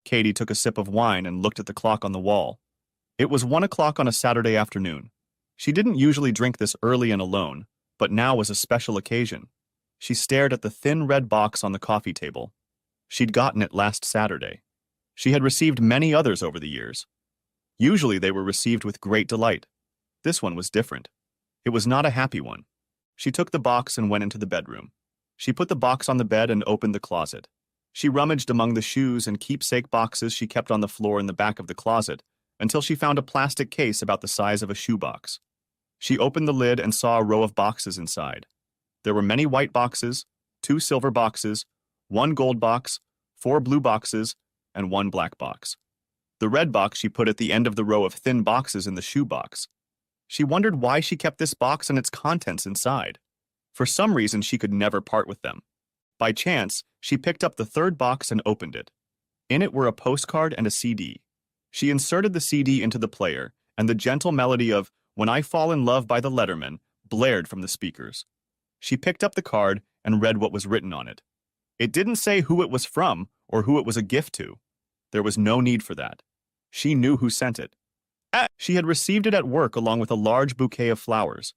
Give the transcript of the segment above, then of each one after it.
Katie took a sip of wine and looked at the clock on the wall. It was 1 o'clock on a Saturday afternoon. She didn't usually drink this early and alone, but now was a special occasion. She stared at the thin red box on the coffee table. She'd gotten it last Saturday. She had received many others over the years. Usually they were received with great delight. This one was different. It was not a happy one. She took the box and went into the bedroom. She put the box on the bed and opened the closet. She rummaged among the shoes and keepsake boxes she kept on the floor in the back of the closet until she found a plastic case about the size of a shoebox. She opened the lid and saw a row of boxes inside. There were many white boxes, 2 silver boxes, 1 gold box, 4 blue boxes, and 1 black box. The red box she put at the end of the row of thin boxes in the shoebox. She wondered why she kept this box and its contents inside. For some reason, she could never part with them. By chance, she picked up the third box and opened it. In it were a postcard and a CD. She inserted the CD into the player, and the gentle melody of "When I Fall in Love" by the Letterman blared from the speakers. She picked up the card and read what was written on it. It didn't say who it was from or who it was a gift to. There was no need for that. She knew who sent it. She had received it at work along with a large bouquet of flowers.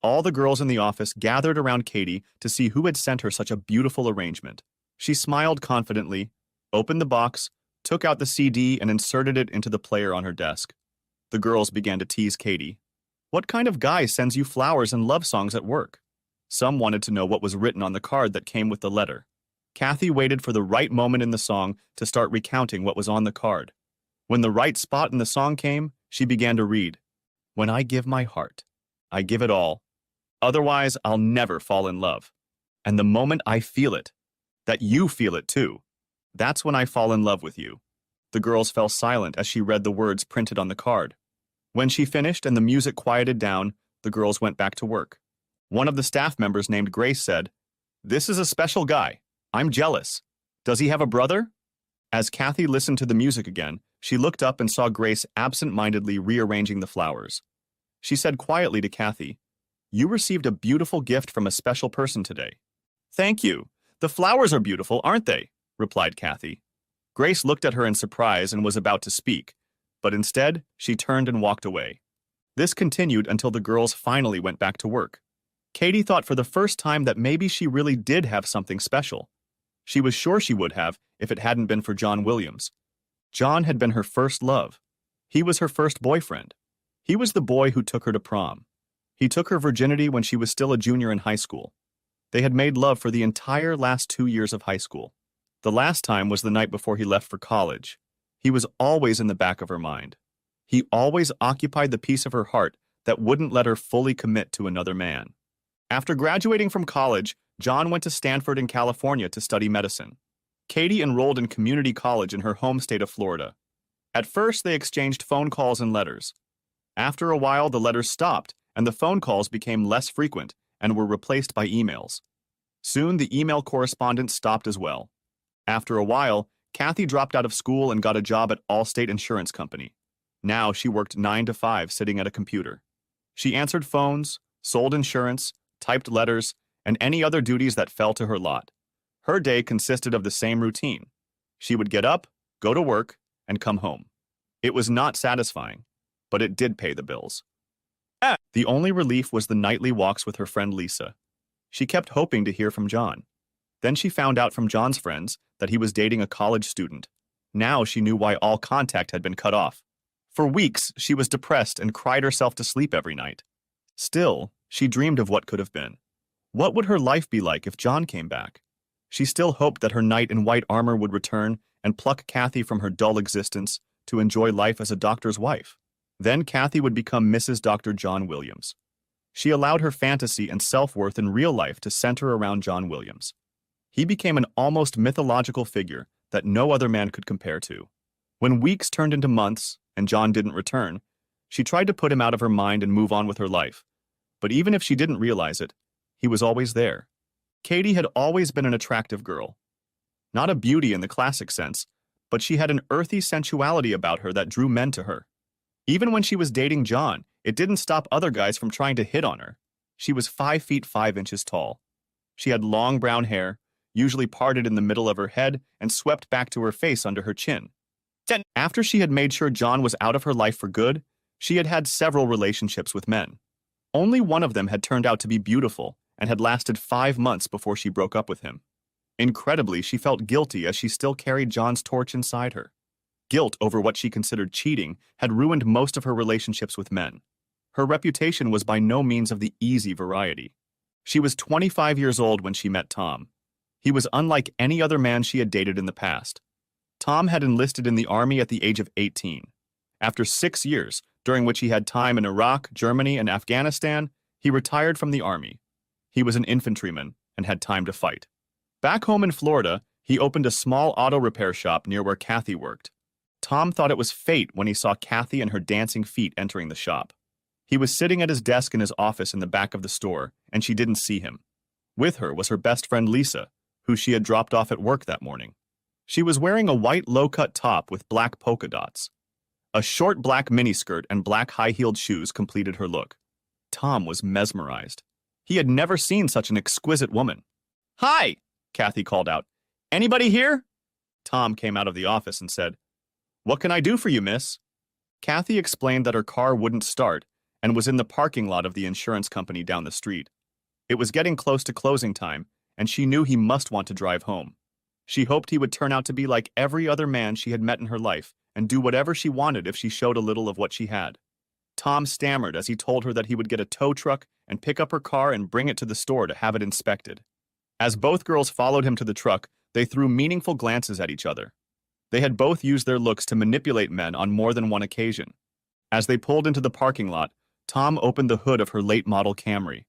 All the girls in the office gathered around Katie to see who had sent her such a beautiful arrangement. She smiled confidently, opened the box, took out the CD and inserted it into the player on her desk. The girls began to tease Katie. What kind of guy sends you flowers and love songs at work? Some wanted to know what was written on the card that came with the letter. Kathy waited for the right moment in the song to start recounting what was on the card. When the right spot in the song came, she began to read. When I give my heart, I give it all. Otherwise, I'll never fall in love. And the moment I feel it, that you feel it too, that's when I fall in love with you. The girls fell silent as she read the words printed on the card. When she finished and the music quieted down, the girls went back to work. One of the staff members named Grace said, "This is a special guy. I'm jealous. Does he have a brother?" As Kathy listened to the music again, she looked up and saw Grace absent-mindedly rearranging the flowers. She said quietly to Kathy, "You received a beautiful gift from a special person today." "Thank you. The flowers are beautiful, aren't they?" replied Kathy. Grace looked at her in surprise and was about to speak, but instead, she turned and walked away. This continued until the girls finally went back to work. Katie thought for the first time that maybe she really did have something special. She was sure she would have if it hadn't been for John Williams. John had been her first love. He was her first boyfriend. He was the boy who took her to prom. He took her virginity when she was still a junior in high school. They had made love for the entire last 2 years of high school. The last time was the night before he left for college. He was always in the back of her mind. He always occupied the piece of her heart that wouldn't let her fully commit to another man. After graduating from college, John went to Stanford in California to study medicine. Katie enrolled in community college in her home state of Florida. At first, they exchanged phone calls and letters. After a while, the letters stopped, and the phone calls became less frequent and were replaced by emails. Soon, the email correspondence stopped as well. After a while, Kathy dropped out of school and got a job at Allstate Insurance Company. Now she worked 9 to 5 sitting at a computer. She answered phones, sold insurance, typed letters, and any other duties that fell to her lot. Her day consisted of the same routine. She would get up, go to work, and come home. It was not satisfying, but it did pay the bills. The only relief was the nightly walks with her friend Lisa. She kept hoping to hear from John. Then she found out from John's friends that he was dating a college student. Now she knew why all contact had been cut off. For weeks, she was depressed and cried herself to sleep every night. Still, she dreamed of what could have been. What would her life be like if John came back? She still hoped that her knight in white armor would return and pluck Kathy from her dull existence to enjoy life as a doctor's wife. Then Kathy would become Mrs. Dr. John Williams. She allowed her fantasy and self-worth in real life to center around John Williams. He became an almost mythological figure that no other man could compare to. When weeks turned into months and John didn't return, she tried to put him out of her mind and move on with her life. But even if she didn't realize it, he was always there. Katie had always been an attractive girl. Not a beauty in the classic sense, but she had an earthy sensuality about her that drew men to her. Even when she was dating John, it didn't stop other guys from trying to hit on her. She was 5 feet 5 inches tall. She had long brown hair, usually parted in the middle of her head and swept back to her face under her chin. After she had made sure John was out of her life for good, she had had several relationships with men. Only one of them had turned out to be beautiful and had lasted 5 months before she broke up with him. Incredibly, she felt guilty as she still carried John's torch inside her. Guilt over what she considered cheating had ruined most of her relationships with men. Her reputation was by no means of the easy variety. She was 25 years old when she met Tom. He was unlike any other man she had dated in the past. Tom had enlisted in the army at the age of 18. After 6 years, during which he had time in Iraq, Germany, and Afghanistan, he retired from the army. He was an infantryman and had time to fight. Back home in Florida, he opened a small auto repair shop near where Kathy worked. Tom thought it was fate when he saw Kathy and her dancing feet entering the shop. He was sitting at his desk in his office in the back of the store, and she didn't see him. With her was her best friend Lisa, who she had dropped off at work that morning. She was wearing a white low-cut top with black polka dots. A short black miniskirt and black high-heeled shoes completed her look. Tom was mesmerized. He had never seen such an exquisite woman. "Hi," Kathy called out. "Anybody here?" Tom came out of the office and said, "What can I do for you, miss?" Kathy explained that her car wouldn't start and was in the parking lot of the insurance company down the street. It was getting close to closing time, and she knew he must want to drive home. She hoped he would turn out to be like every other man she had met in her life and do whatever she wanted if she showed a little of what she had. Tom stammered as he told her that he would get a tow truck and pick up her car and bring it to the store to have it inspected. As both girls followed him to the truck, they threw meaningful glances at each other. They had both used their looks to manipulate men on more than one occasion. As they pulled into the parking lot, Tom opened the hood of her late-model Camry.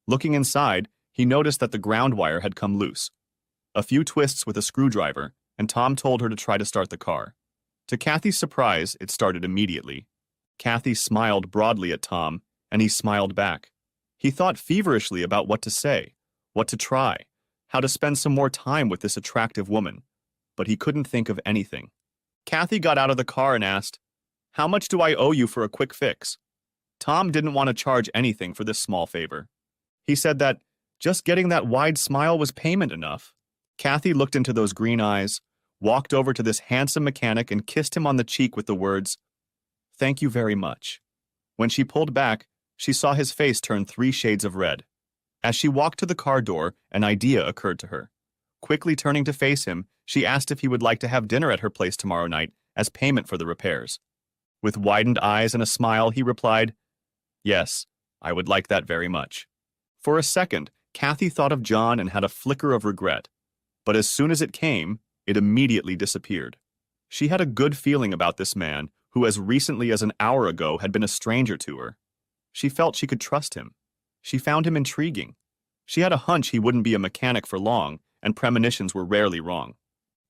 Looking inside, he noticed that the ground wire had come loose. A few twists with a screwdriver, and Tom told her to try to start the car. To Kathy's surprise, it started immediately. Kathy smiled broadly at Tom, and he smiled back. He thought feverishly about what to say, what to try, how to spend some more time with this attractive woman, but he couldn't think of anything. Kathy got out of the car and asked, "How much do I owe you for a quick fix?" Tom didn't want to charge anything for this small favor. He said that just getting that wide smile was payment enough. Kathy looked into those green eyes, walked over to this handsome mechanic and kissed him on the cheek with the words, "Thank you very much." When she pulled back, she saw his face turn 3 shades of red. As she walked to the car door, an idea occurred to her. Quickly turning to face him, she asked if he would like to have dinner at her place tomorrow night as payment for the repairs. With widened eyes and a smile, he replied, "Yes, I would like that very much." For a second, Kathy thought of John and had a flicker of regret. But as soon as it came, it immediately disappeared. She had a good feeling about this man who as recently as an hour ago had been a stranger to her. She felt she could trust him. She found him intriguing. She had a hunch he wouldn't be a mechanic for long, and premonitions were rarely wrong.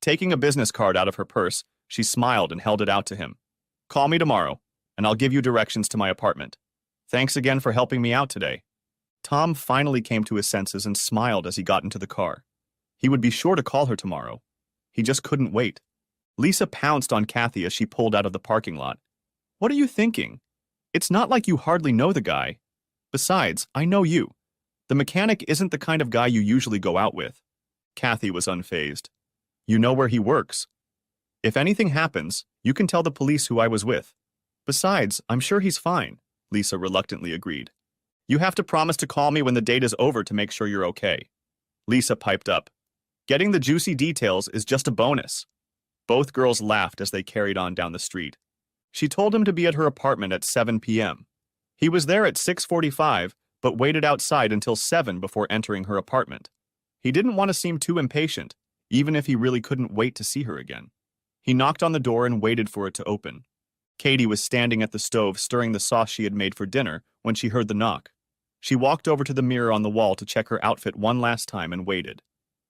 Taking a business card out of her purse, she smiled and held it out to him. "Call me tomorrow, and I'll give you directions to my apartment. Thanks again for helping me out today." Tom finally came to his senses and smiled as he got into the car. He would be sure to call her tomorrow. He just couldn't wait. Lisa pounced on Kathy as she pulled out of the parking lot. "What are you thinking? It's not like you hardly know the guy. Besides, I know you. The mechanic isn't the kind of guy you usually go out with." Kathy was unfazed. "You know where he works. If anything happens, you can tell the police who I was with. Besides, I'm sure he's fine," Lisa reluctantly agreed. "You have to promise to call me when the date is over to make sure you're okay." Lisa piped up. "Getting the juicy details is just a bonus." Both girls laughed as they carried on down the street. She told him to be at her apartment at 7 p.m. He was there at 6:45, but waited outside until 7 before entering her apartment. He didn't want to seem too impatient, even if he really couldn't wait to see her again. He knocked on the door and waited for it to open. Katie was standing at the stove stirring the sauce she had made for dinner when she heard the knock. She walked over to the mirror on the wall to check her outfit one last time and waited.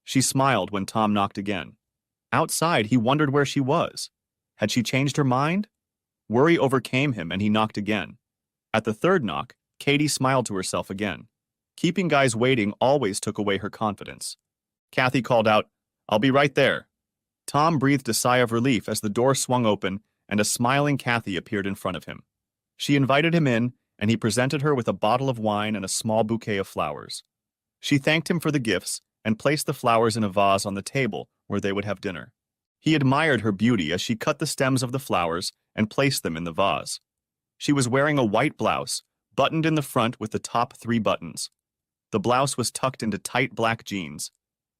She smiled when Tom knocked again. Outside, he wondered where she was. Had she changed her mind? Worry overcame him and he knocked again. At the third knock, Katie smiled to herself again. Keeping guys waiting always took away her confidence. Kathy called out, "I'll be right there." Tom breathed a sigh of relief as the door swung open and a smiling Kathy appeared in front of him. She invited him in, and he presented her with a bottle of wine and a small bouquet of flowers. She thanked him for the gifts and placed the flowers in a vase on the table where they would have dinner. He admired her beauty as she cut the stems of the flowers and placed them in the vase. She was wearing a white blouse, buttoned in the front with the top 3 buttons. The blouse was tucked into tight black jeans.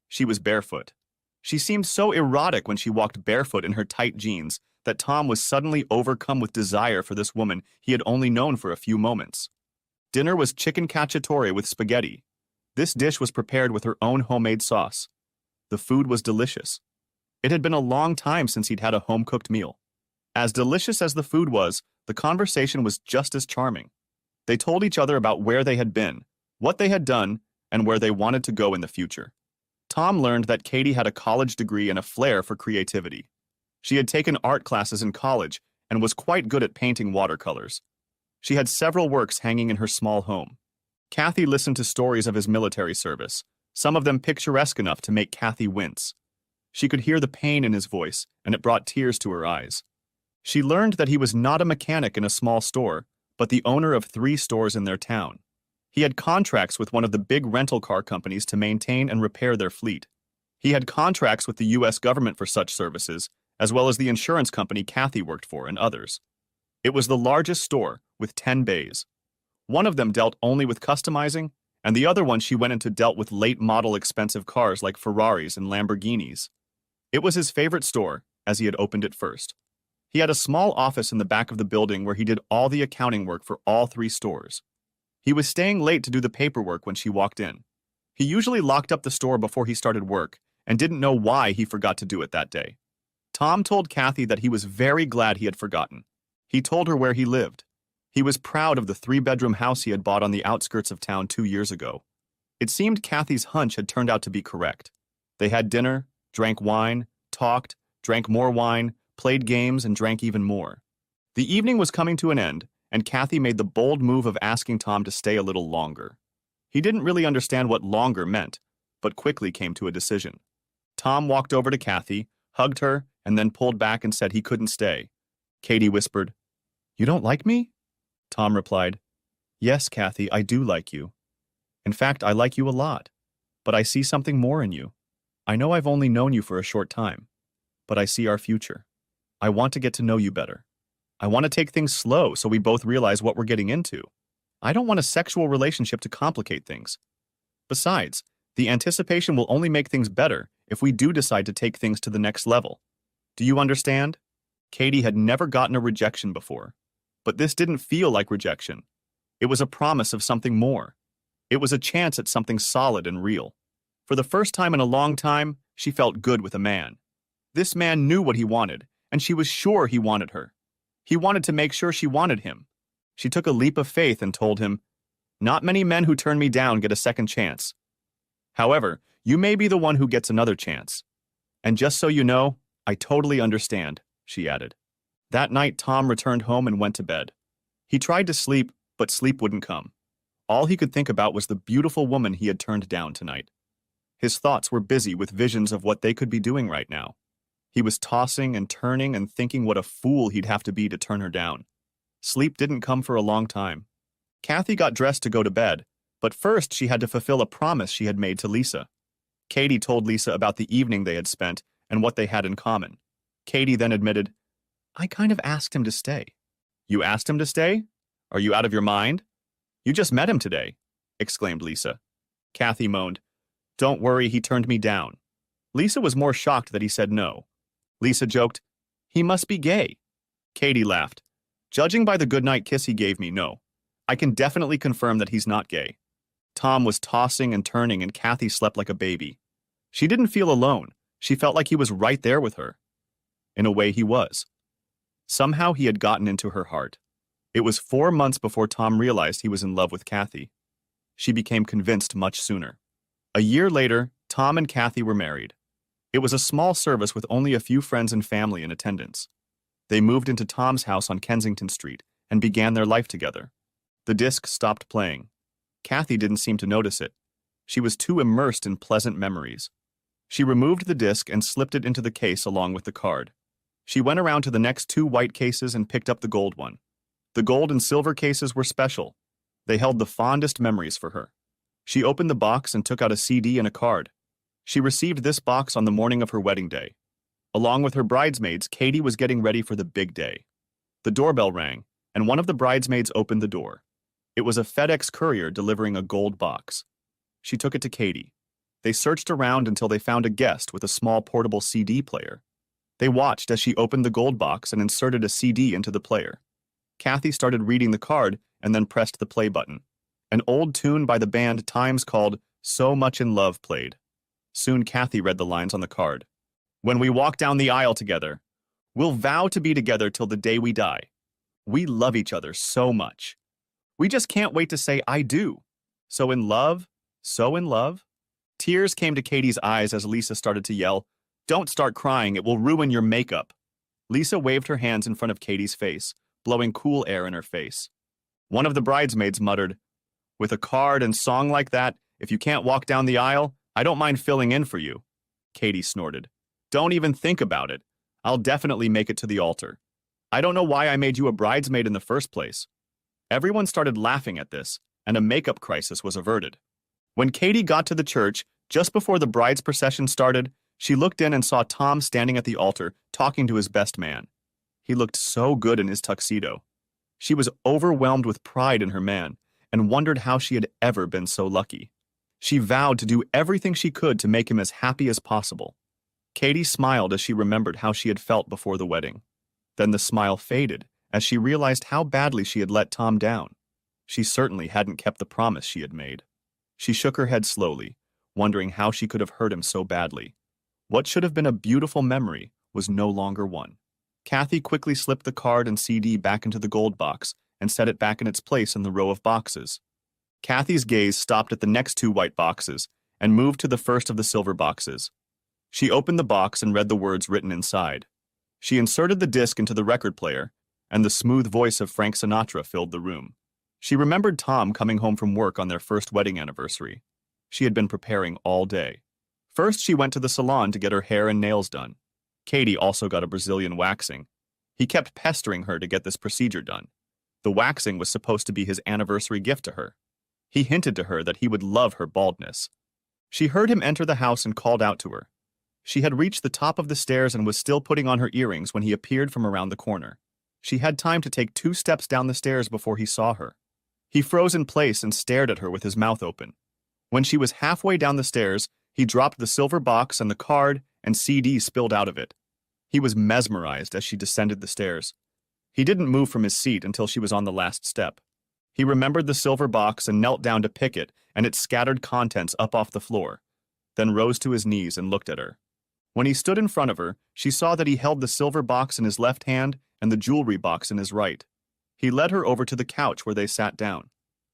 She was barefoot. She seemed so erotic when she walked barefoot in her tight jeans that Tom was suddenly overcome with desire for this woman he had only known for a few moments. Dinner was chicken cacciatore with spaghetti. This dish was prepared with her own homemade sauce. The food was delicious. It had been a long time since he'd had a home-cooked meal. As delicious as the food was, the conversation was just as charming. They told each other about where they had been, what they had done, and where they wanted to go in the future. Tom learned that Katie had a college degree and a flair for creativity. She had taken art classes in college and was quite good at painting watercolors. She had several works hanging in her small home. Kathy listened to stories of his military service, some of them picturesque enough to make Kathy wince. She could hear the pain in his voice, and it brought tears to her eyes. She learned that he was not a mechanic in a small store, but the owner of 3 stores in their town. He had contracts with one of the big rental car companies to maintain and repair their fleet. He had contracts with the U.S. government for such services, as well as the insurance company Kathy worked for and others. It was the largest store, with 10 bays. One of them dealt only with customizing, and the other one she went into dealt with late-model expensive cars like Ferraris and Lamborghinis. It was his favorite store, as he had opened it first. He had a small office in the back of the building where he did all the accounting work for all 3 stores. He was staying late to do the paperwork when she walked in. He usually locked up the store before he started work and didn't know why he forgot to do it that day. Tom told Kathy that he was very glad he had forgotten. He told her where he lived. He was proud of the 3-bedroom house he had bought on the outskirts of town 2 years ago. It seemed Kathy's hunch had turned out to be correct. They had dinner, drank wine, talked, drank more wine, played games, and drank even more. The evening was coming to an end, and Kathy made the bold move of asking Tom to stay a little longer. He didn't really understand what longer meant, but quickly came to a decision. Tom walked over to Kathy, hugged her, and then pulled back and said he couldn't stay. Katie whispered, "You don't like me?" Tom replied, "Yes, Kathy, I do like you. In fact, I like you a lot, but I see something more in you. I know I've only known you for a short time, but I see our future. I want to get to know you better. I want to take things slow so we both realize what we're getting into. I don't want a sexual relationship to complicate things. Besides, the anticipation will only make things better if we do decide to take things to the next level. Do you understand?" Katie had never gotten a rejection before, but this didn't feel like rejection. It was a promise of something more. It was a chance at something solid and real. For the first time in a long time, she felt good with a man. This man knew what he wanted, and she was sure he wanted her. He wanted to make sure she wanted him. She took a leap of faith and told him, "Not many men who turn me down get a second chance. However, you may be the one who gets another chance. And just so you know, I totally understand," she added. That night, Tom returned home and went to bed. He tried to sleep, but sleep wouldn't come. All he could think about was the beautiful woman he had turned down tonight. His thoughts were busy with visions of what they could be doing right now. He was tossing and turning and thinking what a fool he'd have to be to turn her down. Sleep didn't come for a long time. Kathy got dressed to go to bed, but first she had to fulfill a promise she had made to Lisa. Katie told Lisa about the evening they had spent and what they had in common. Katie then admitted, "I kind of asked him to stay." "You asked him to stay? Are you out of your mind? You just met him today," exclaimed Lisa. Kathy moaned, "Don't worry, he turned me down." Lisa was more shocked that he said no. Lisa joked, "He must be gay." Katie laughed. "Judging by the goodnight kiss he gave me, no. I can definitely confirm that he's not gay." Tom was tossing and turning and Kathy slept like a baby. She didn't feel alone. She felt like he was right there with her. In a way, he was. Somehow he had gotten into her heart. It was 4 months before Tom realized he was in love with Kathy. She became convinced much sooner. A year later, Tom and Kathy were married. It was a small service with only a few friends and family in attendance. They moved into Tom's house on Kensington Street and began their life together. The disc stopped playing. Kathy didn't seem to notice it. She was too immersed in pleasant memories. She removed the disc and slipped it into the case along with the card. She went around to the next 2 white cases and picked up the gold one. The gold and silver cases were special. They held the fondest memories for her. She opened the box and took out a CD and a card. She received this box on the morning of her wedding day. Along with her bridesmaids, Katie was getting ready for the big day. The doorbell rang, and one of the bridesmaids opened the door. It was a FedEx courier delivering a gold box. She took it to Katie. They searched around until they found a guest with a small portable CD player. They watched as she opened the gold box and inserted a CD into the player. Kathy started reading the card and then pressed the play button. An old tune by the band Times called So Much in Love played. Soon Kathy read the lines on the card. When we walk down the aisle together, we'll vow to be together till the day we die. We love each other so much. We just can't wait to say I do. So in love, so in love. Tears came to Katie's eyes as Lisa started to yell, "Don't start crying, it will ruin your makeup." Lisa waved her hands in front of Katie's face, blowing cool air in her face. One of the bridesmaids muttered, "With a card and song like that, if you can't walk down the aisle, I don't mind filling in for you." Katie snorted, "Don't even think about it. I'll definitely make it to the altar. I don't know why I made you a bridesmaid in the first place." Everyone started laughing at this, and a makeup crisis was averted. When Katie got to the church, just before the bride's procession started, she looked in and saw Tom standing at the altar, talking to his best man. He looked so good in his tuxedo. She was overwhelmed with pride in her man, and wondered how she had ever been so lucky. She vowed to do everything she could to make him as happy as possible. Katie smiled as she remembered how she had felt before the wedding. Then the smile faded as she realized how badly she had let Tom down. She certainly hadn't kept the promise she had made. She shook her head slowly, wondering how she could have hurt him so badly. What should have been a beautiful memory was no longer one. Kathy quickly slipped the card and CD back into the gold box and set it back in its place in the row of boxes. Kathy's gaze stopped at the next two white boxes and moved to the first of the silver boxes. She opened the box and read the words written inside. She inserted the disc into the record player, and the smooth voice of Frank Sinatra filled the room. She remembered Tom coming home from work on their first wedding anniversary. She had been preparing all day. First, she went to the salon to get her hair and nails done. Katie also got a Brazilian waxing. He kept pestering her to get this procedure done. The waxing was supposed to be his anniversary gift to her. He hinted to her that he would love her baldness. She heard him enter the house and called out to her. She had reached the top of the stairs and was still putting on her earrings when he appeared from around the corner. She had time to take 2 steps down the stairs before he saw her. He froze in place and stared at her with his mouth open. When she was halfway down the stairs, he dropped the silver box and the card and CD spilled out of it. He was mesmerized as she descended the stairs. He didn't move from his seat until she was on the last step. He remembered the silver box and knelt down to pick it and its scattered contents up off the floor, then rose to his knees and looked at her. When he stood in front of her, she saw that he held the silver box in his left hand and the jewelry box in his right. He led her over to the couch where they sat down.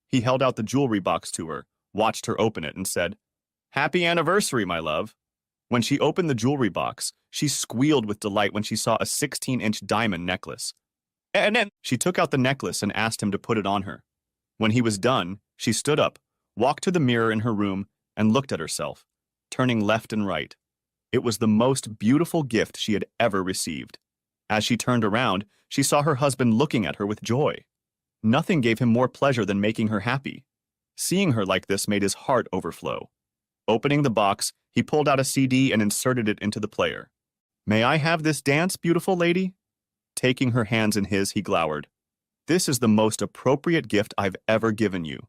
He held out the jewelry box to her, watched her open it, and said, "Happy anniversary, my love." When she opened the jewelry box, she squealed with delight when she saw a 16-inch diamond necklace. And then she took out the necklace and asked him to put it on her. When he was done, she stood up, walked to the mirror in her room, and looked at herself, turning left and right. It was the most beautiful gift she had ever received. As she turned around, she saw her husband looking at her with joy. Nothing gave him more pleasure than making her happy. Seeing her like this made his heart overflow. Opening the box, he pulled out a CD and inserted it into the player. "May I have this dance, beautiful lady?" Taking her hands in his, he glowered. "This is the most appropriate gift I've ever given you.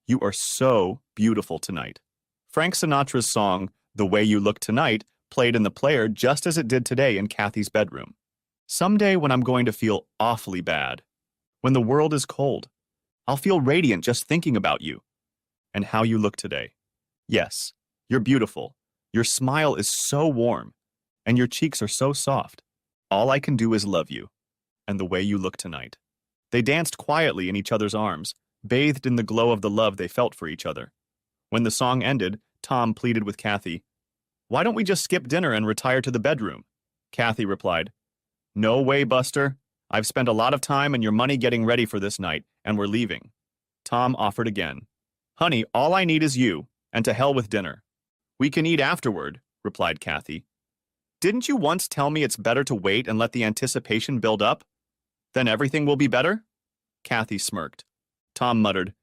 You are so beautiful tonight." Frank Sinatra's song, "The Way You Look Tonight," played in the player just as it did today in Kathy's bedroom. "Someday when I'm going to feel awfully bad, when the world is cold, I'll feel radiant just thinking about you and how you look today. Yes, you're beautiful. Your smile is so warm, and your cheeks are so soft. All I can do is love you, and the way you look tonight." They danced quietly in each other's arms, bathed in the glow of the love they felt for each other. When the song ended, Tom pleaded with Kathy, "Why don't we just skip dinner and retire to the bedroom?" Kathy replied, "No way, Buster. I've spent a lot of time and your money getting ready for this night, and we're leaving." Tom offered again, "Honey, all I need is you, and to hell with dinner." "We can eat afterward," replied Kathy. "Didn't you once tell me it's better to wait and let the anticipation build up? Then everything will be better?" Kathy smirked. Tom muttered,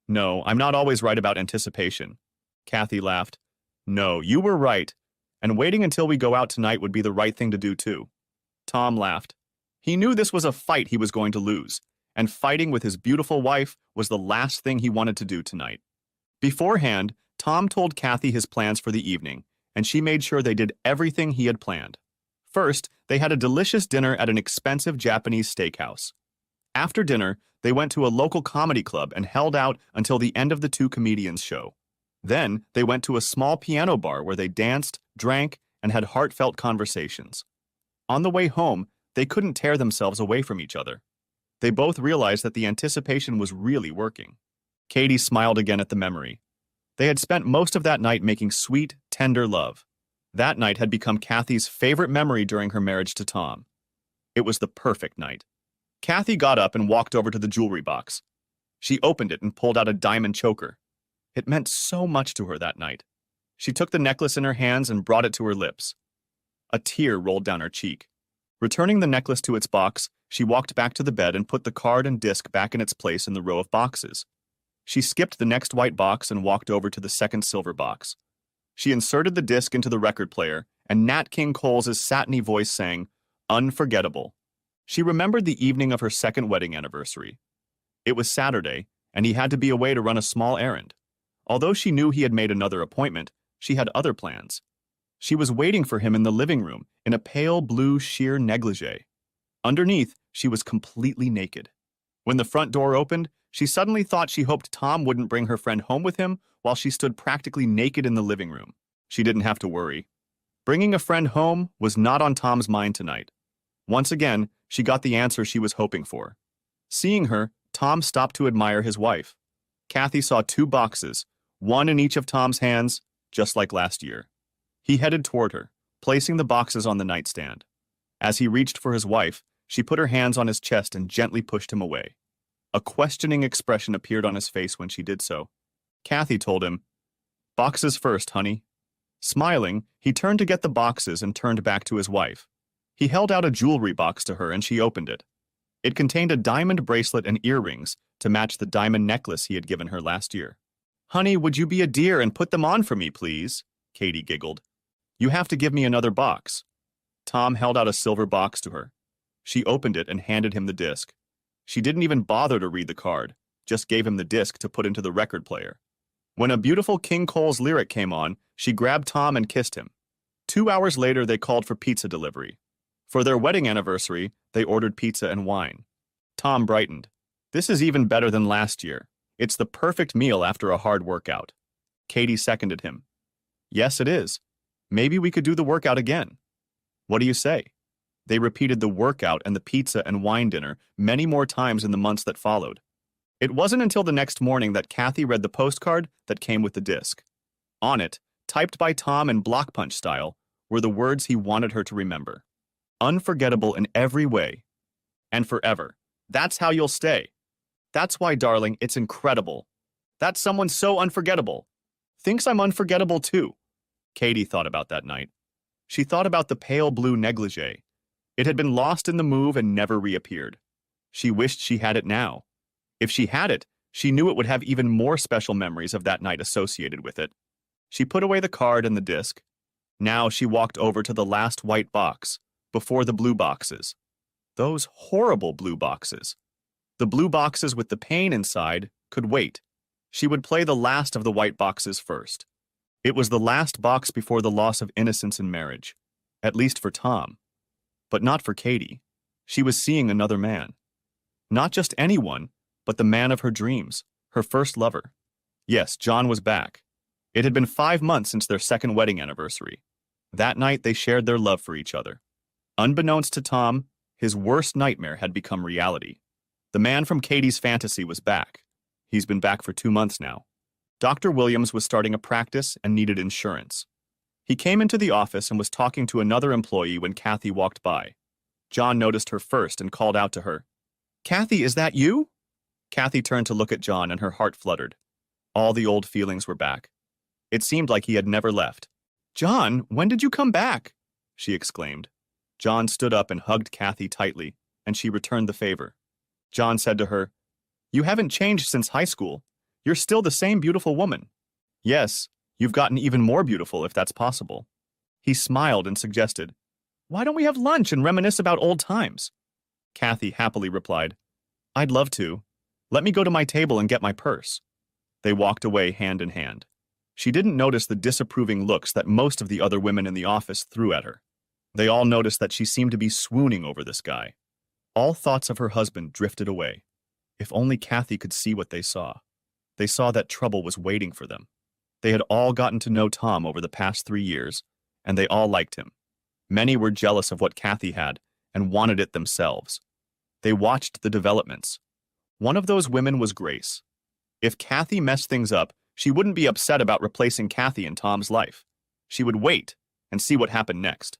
"No, I'm not always right about anticipation." Kathy laughed. "No, you were right. And waiting until we go out tonight would be the right thing to do too. Tom laughed. He knew this was a fight he was going to lose, and fighting with his beautiful wife was the last thing he wanted to do tonight. Beforehand, Tom told Kathy his plans for the evening, and she made sure they did everything he had planned. First, they had a delicious dinner at an expensive Japanese steakhouse. After dinner, they went to a local comedy club and held out until the end of the two comedians' show. Then, they went to a small piano bar where they danced, drank, and had heartfelt conversations. On the way home, they couldn't tear themselves away from each other. They both realized that the anticipation was really working. Katie smiled again at the memory. They had spent most of that night making sweet, tender love. That night had become Kathy's favorite memory during her marriage to Tom. It was the perfect night. Kathy got up and walked over to the jewelry box. She opened it and pulled out a diamond choker. It meant so much to her that night. She took the necklace in her hands and brought it to her lips. A tear rolled down her cheek. Returning the necklace to its box, she walked back to the bed and put the card and disc back in its place in the row of boxes. She skipped the next white box and walked over to the second silver box. She inserted the disc into the record player, and Nat King Cole's satiny voice sang, "Unforgettable." She remembered the evening of her second wedding anniversary. It was Saturday, and he had to be away to run a small errand. Although she knew he had made another appointment, she had other plans. She was waiting for him in the living room in a pale blue sheer negligee. Underneath, she was completely naked. When the front door opened, she suddenly thought she hoped Tom wouldn't bring her friend home with him while she stood practically naked in the living room. She didn't have to worry. Bringing a friend home was not on Tom's mind tonight. Once again, she got the answer she was hoping for. Seeing her, Tom stopped to admire his wife. Kathy saw two boxes, one in each of Tom's hands, just like last year. He headed toward her, placing the boxes on the nightstand. As he reached for his wife, she put her hands on his chest and gently pushed him away. A questioning expression appeared on his face when she did so. Kathy told him, "Boxes first, honey." Smiling, he turned to get the boxes and turned back to his wife. He held out a jewelry box to her and she opened it. It contained a diamond bracelet and earrings to match the diamond necklace he had given her last year. "Honey, would you be a dear and put them on for me, please?" Katie giggled. "You have to give me another box." Tom held out a silver box to her. She opened it and handed him the disc. She didn't even bother to read the card, just gave him the disc to put into the record player. When a beautiful King Cole's lyric came on, she grabbed Tom and kissed him. 2 hours later, they called for pizza delivery. For their wedding anniversary, they ordered pizza and wine. Tom brightened. "This is even better than last year. It's the perfect meal after a hard workout." Katie seconded him. "Yes, it is. Maybe we could do the workout again." "What do you say?" They repeated the workout and the pizza and wine dinner many more times in the months that followed. It wasn't until the next morning that Kathy read the postcard that came with the disc. On it, typed by Tom in block punch style, were the words he wanted her to remember. "Unforgettable in every way. And forever. That's how you'll stay. That's why, darling, it's incredible. That's someone so unforgettable. Thinks I'm unforgettable too." Katie thought about that night. She thought about the pale blue negligee. It had been lost in the move and never reappeared. She wished she had it now. If she had it, she knew it would have even more special memories of that night associated with it. She put away the card and the disc. Now she walked over to the last white box, before the blue boxes. Those horrible blue boxes. The blue boxes with the pain inside could wait. She would play the last of the white boxes first. It was the last box before the loss of innocence in marriage, at least for Tom. But not for Katie. She was seeing another man. Not just anyone, but the man of her dreams, her first lover. Yes, John was back. It had been 5 months since their second wedding anniversary. That night they shared their love for each other. Unbeknownst to Tom, his worst nightmare had become reality. The man from Katie's fantasy was back. He's been back for 2 months now. Dr. Williams was starting a practice and needed insurance. He came into the office and was talking to another employee when Kathy walked by. John noticed her first and called out to her. "Kathy, is that you?" Kathy turned to look at John and her heart fluttered. All the old feelings were back. It seemed like he had never left. "John, when did you come back?" she exclaimed. John stood up and hugged Kathy tightly, and she returned the favor. John said to her, "You haven't changed since high school. You're still the same beautiful woman." "Yes, you've gotten even more beautiful if that's possible." He smiled and suggested, "Why don't we have lunch and reminisce about old times?" Kathy happily replied, "I'd love to. Let me go to my table and get my purse." They walked away hand in hand. She didn't notice the disapproving looks that most of the other women in the office threw at her. They all noticed that she seemed to be swooning over this guy. All thoughts of her husband drifted away. If only Kathy could see what they saw. They saw that trouble was waiting for them. They had all gotten to know Tom over the past 3 years, and they all liked him. Many were jealous of what Kathy had and wanted it themselves. They watched the developments. One of those women was Grace. If Kathy messed things up, she wouldn't be upset about replacing Kathy in Tom's life. She would wait and see what happened next.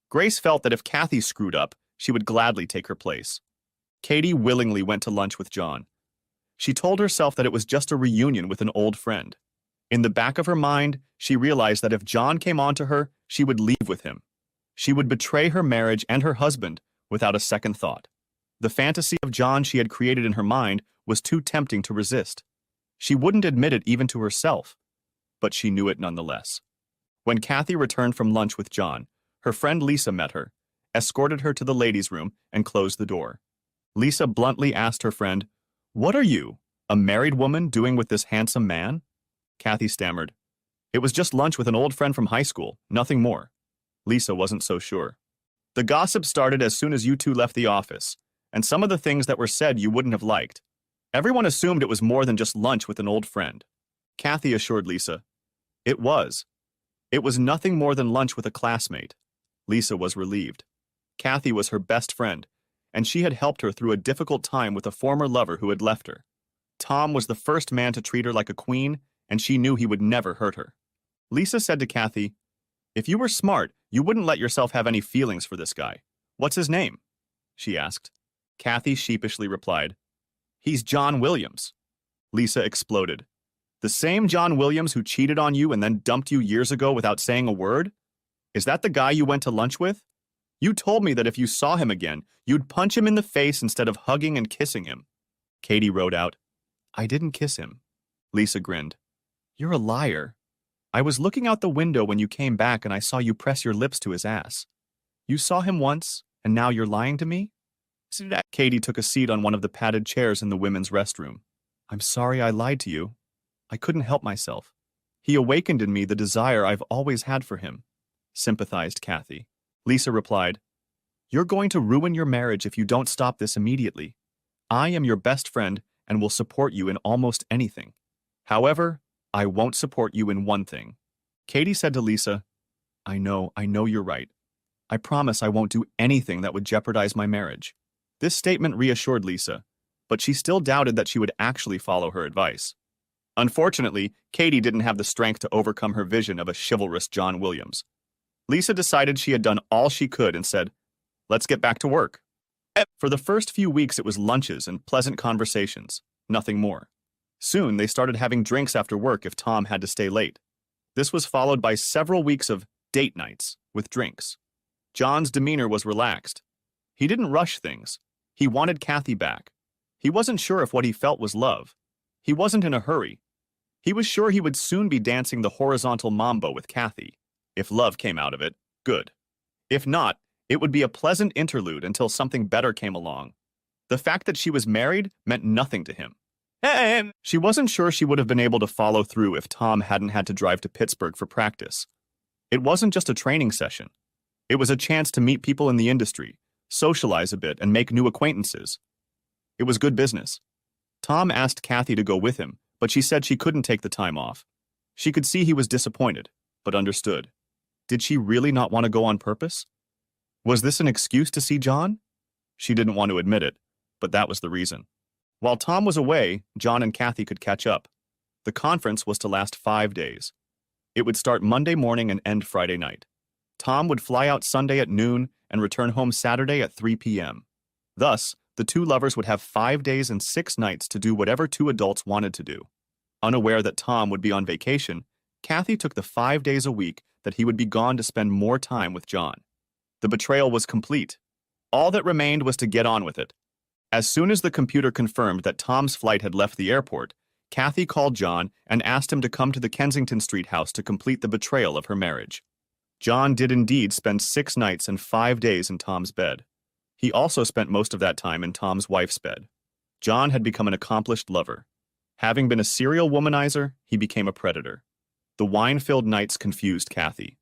Grace felt that if Kathy screwed up, she would gladly take her place. Katie willingly went to lunch with John. She told herself that it was just a reunion with an old friend. In the back of her mind, she realized that if John came on to her, she would leave with him. She would betray her marriage and her husband without a second thought. The fantasy of John she had created in her mind was too tempting to resist. She wouldn't admit it even to herself, but she knew it nonetheless. When Kathy returned from lunch with John, her friend Lisa met her, escorted her to the ladies' room, and closed the door. Lisa bluntly asked her friend, "What are you, a married woman, doing with this handsome man?" Kathy stammered, "It was just lunch with an old friend from high school, nothing more." Lisa wasn't so sure. "The gossip started as soon as you two left the office, and some of the things that were said you wouldn't have liked. Everyone assumed it was more than just lunch with an old friend." Kathy assured Lisa, "It was. It was nothing more than lunch with a classmate." Lisa was relieved. Kathy was her best friend, and she had helped her through a difficult time with a former lover who had left her. Tom was the first man to treat her like a queen, and she knew he would never hurt her. Lisa said to Kathy, "If you were smart, you wouldn't let yourself have any feelings for this guy. What's his name?" she asked. Kathy sheepishly replied, "He's John Williams." Lisa exploded. "The same John Williams who cheated on you and then dumped you years ago without saying a word? Is that the guy you went to lunch with? You told me that if you saw him again, you'd punch him in the face instead of hugging and kissing him." Katie wrote out, "I didn't kiss him." Lisa grinned. "You're a liar. I was looking out the window when you came back and I saw you press your lips to his ass. You saw him once, and now you're lying to me?" Katie took a seat on one of the padded chairs in the women's restroom. "I'm sorry I lied to you. I couldn't help myself. He awakened in me the desire I've always had for him," sympathized Kathy. Lisa replied, "You're going to ruin your marriage if you don't stop this immediately. I am your best friend and will support you in almost anything. However, I won't support you in one thing." Katie said to Lisa, I know you're right. I promise I won't do anything that would jeopardize my marriage." This statement reassured Lisa, but she still doubted that she would actually follow her advice. Unfortunately, Katie didn't have the strength to overcome her vision of a chivalrous John Williams. Lisa decided she had done all she could and said, "Let's get back to work." For the first few weeks it was lunches and pleasant conversations, nothing more. Soon they started having drinks after work if Tom had to stay late. This was followed by several weeks of date nights with drinks. John's demeanor was relaxed. He didn't rush things. He wanted Kathy back. He wasn't sure if what he felt was love. He wasn't in a hurry. He was sure he would soon be dancing the horizontal mambo with Kathy. If love came out of it, good. If not, it would be a pleasant interlude until something better came along. The fact that she was married meant nothing to him. She wasn't sure she would have been able to follow through if Tom hadn't had to drive to Pittsburgh for practice. It wasn't just a training session. It was a chance to meet people in the industry, socialize a bit, and make new acquaintances. It was good business. Tom asked Kathy to go with him, but she said she couldn't take the time off. She could see he was disappointed, but understood. Did she really not want to go on purpose? Was this an excuse to see John? She didn't want to admit it, but that was the reason. While Tom was away, John and Kathy could catch up. The conference was to last 5 days. It would start Monday morning and end Friday night. Tom would fly out Sunday at noon and return home Saturday at 3 p.m. Thus, the two lovers would have 5 days and 6 nights to do whatever two adults wanted to do. Unaware that Tom would be on vacation, Kathy took the 5 days a week that he would be gone to spend more time with John. The betrayal was complete. All that remained was to get on with it. As soon as the computer confirmed that Tom's flight had left the airport, Kathy called John and asked him to come to the Kensington Street house to complete the betrayal of her marriage. John did indeed spend 6 nights and 5 days in Tom's bed. He also spent most of that time in Tom's wife's bed. John had become an accomplished lover. Having been a serial womanizer, he became a predator. The wine-filled nights confused Kathy.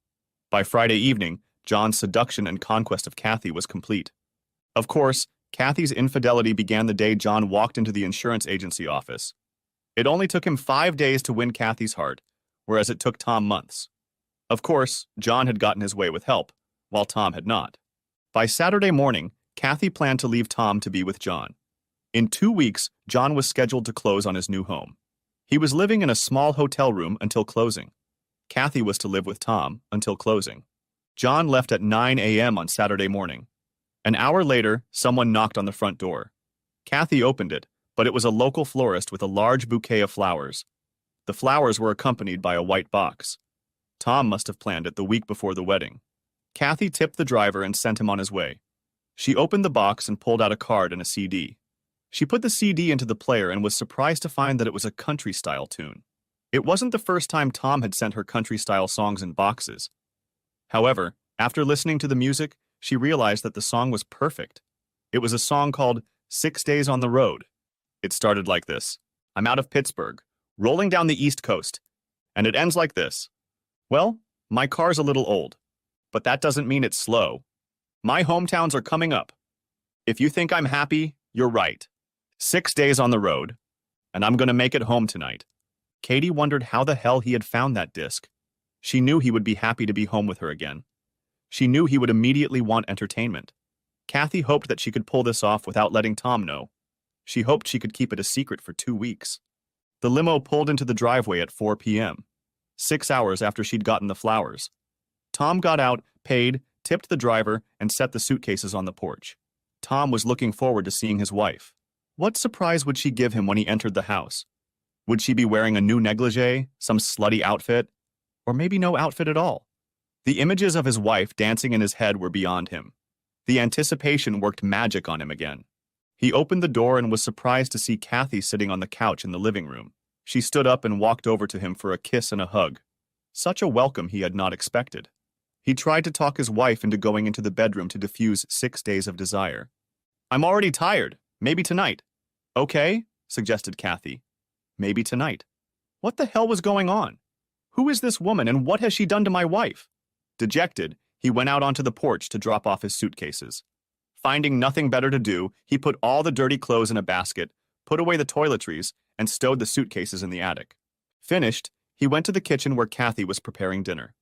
By Friday evening, John's seduction and conquest of Kathy was complete. Of course, Kathy's infidelity began the day John walked into the insurance agency office. It only took him 5 days to win Kathy's heart, whereas it took Tom months. Of course, John had gotten his way with help, while Tom had not. By Saturday morning, Kathy planned to leave Tom to be with John. In 2 weeks, John was scheduled to close on his new home. He was living in a small hotel room until closing. Kathy was to live with Tom until closing. John left at 9 a.m. on Saturday morning. An hour later, someone knocked on the front door. Kathy opened it, but it was a local florist with a large bouquet of flowers. The flowers were accompanied by a white box. Tom must have planned it the week before the wedding. Kathy tipped the driver and sent him on his way. She opened the box and pulled out a card and a CD. She put the CD into the player and was surprised to find that it was a country-style tune. It wasn't the first time Tom had sent her country-style songs in boxes. However, after listening to the music, she realized that the song was perfect. It was a song called 6 Days on the Road. It started like this: I'm out of Pittsburgh, rolling down the East Coast. And it ends like this: well, my car's a little old, but that doesn't mean it's slow. My hometowns are coming up. If you think I'm happy, you're right. 6 days on the road, and I'm gonna make it home tonight. Katie wondered how the hell he had found that disc. She knew he would be happy to be home with her again. She knew he would immediately want entertainment. Kathy hoped that she could pull this off without letting Tom know. She hoped she could keep it a secret for 2 weeks. The limo pulled into the driveway at 4 p.m., 6 hours after she'd gotten the flowers. Tom got out, paid, tipped the driver, and set the suitcases on the porch. Tom was looking forward to seeing his wife. What surprise would she give him when he entered the house? Would she be wearing a new negligee, some slutty outfit, or maybe no outfit at all? The images of his wife dancing in his head were beyond him. The anticipation worked magic on him again. He opened the door and was surprised to see Kathy sitting on the couch in the living room. She stood up and walked over to him for a kiss and a hug. Such a welcome he had not expected. He tried to talk his wife into going into the bedroom to diffuse 6 days of desire. I'm already tired. Maybe tonight. Okay, suggested Kathy. Maybe tonight. What the hell was going on? Who is this woman and what has she done to my wife? Dejected, he went out onto the porch to drop off his suitcases. Finding nothing better to do, he put all the dirty clothes in a basket, put away the toiletries, and stowed the suitcases in the attic. Finished, he went to the kitchen where Kathy was preparing dinner.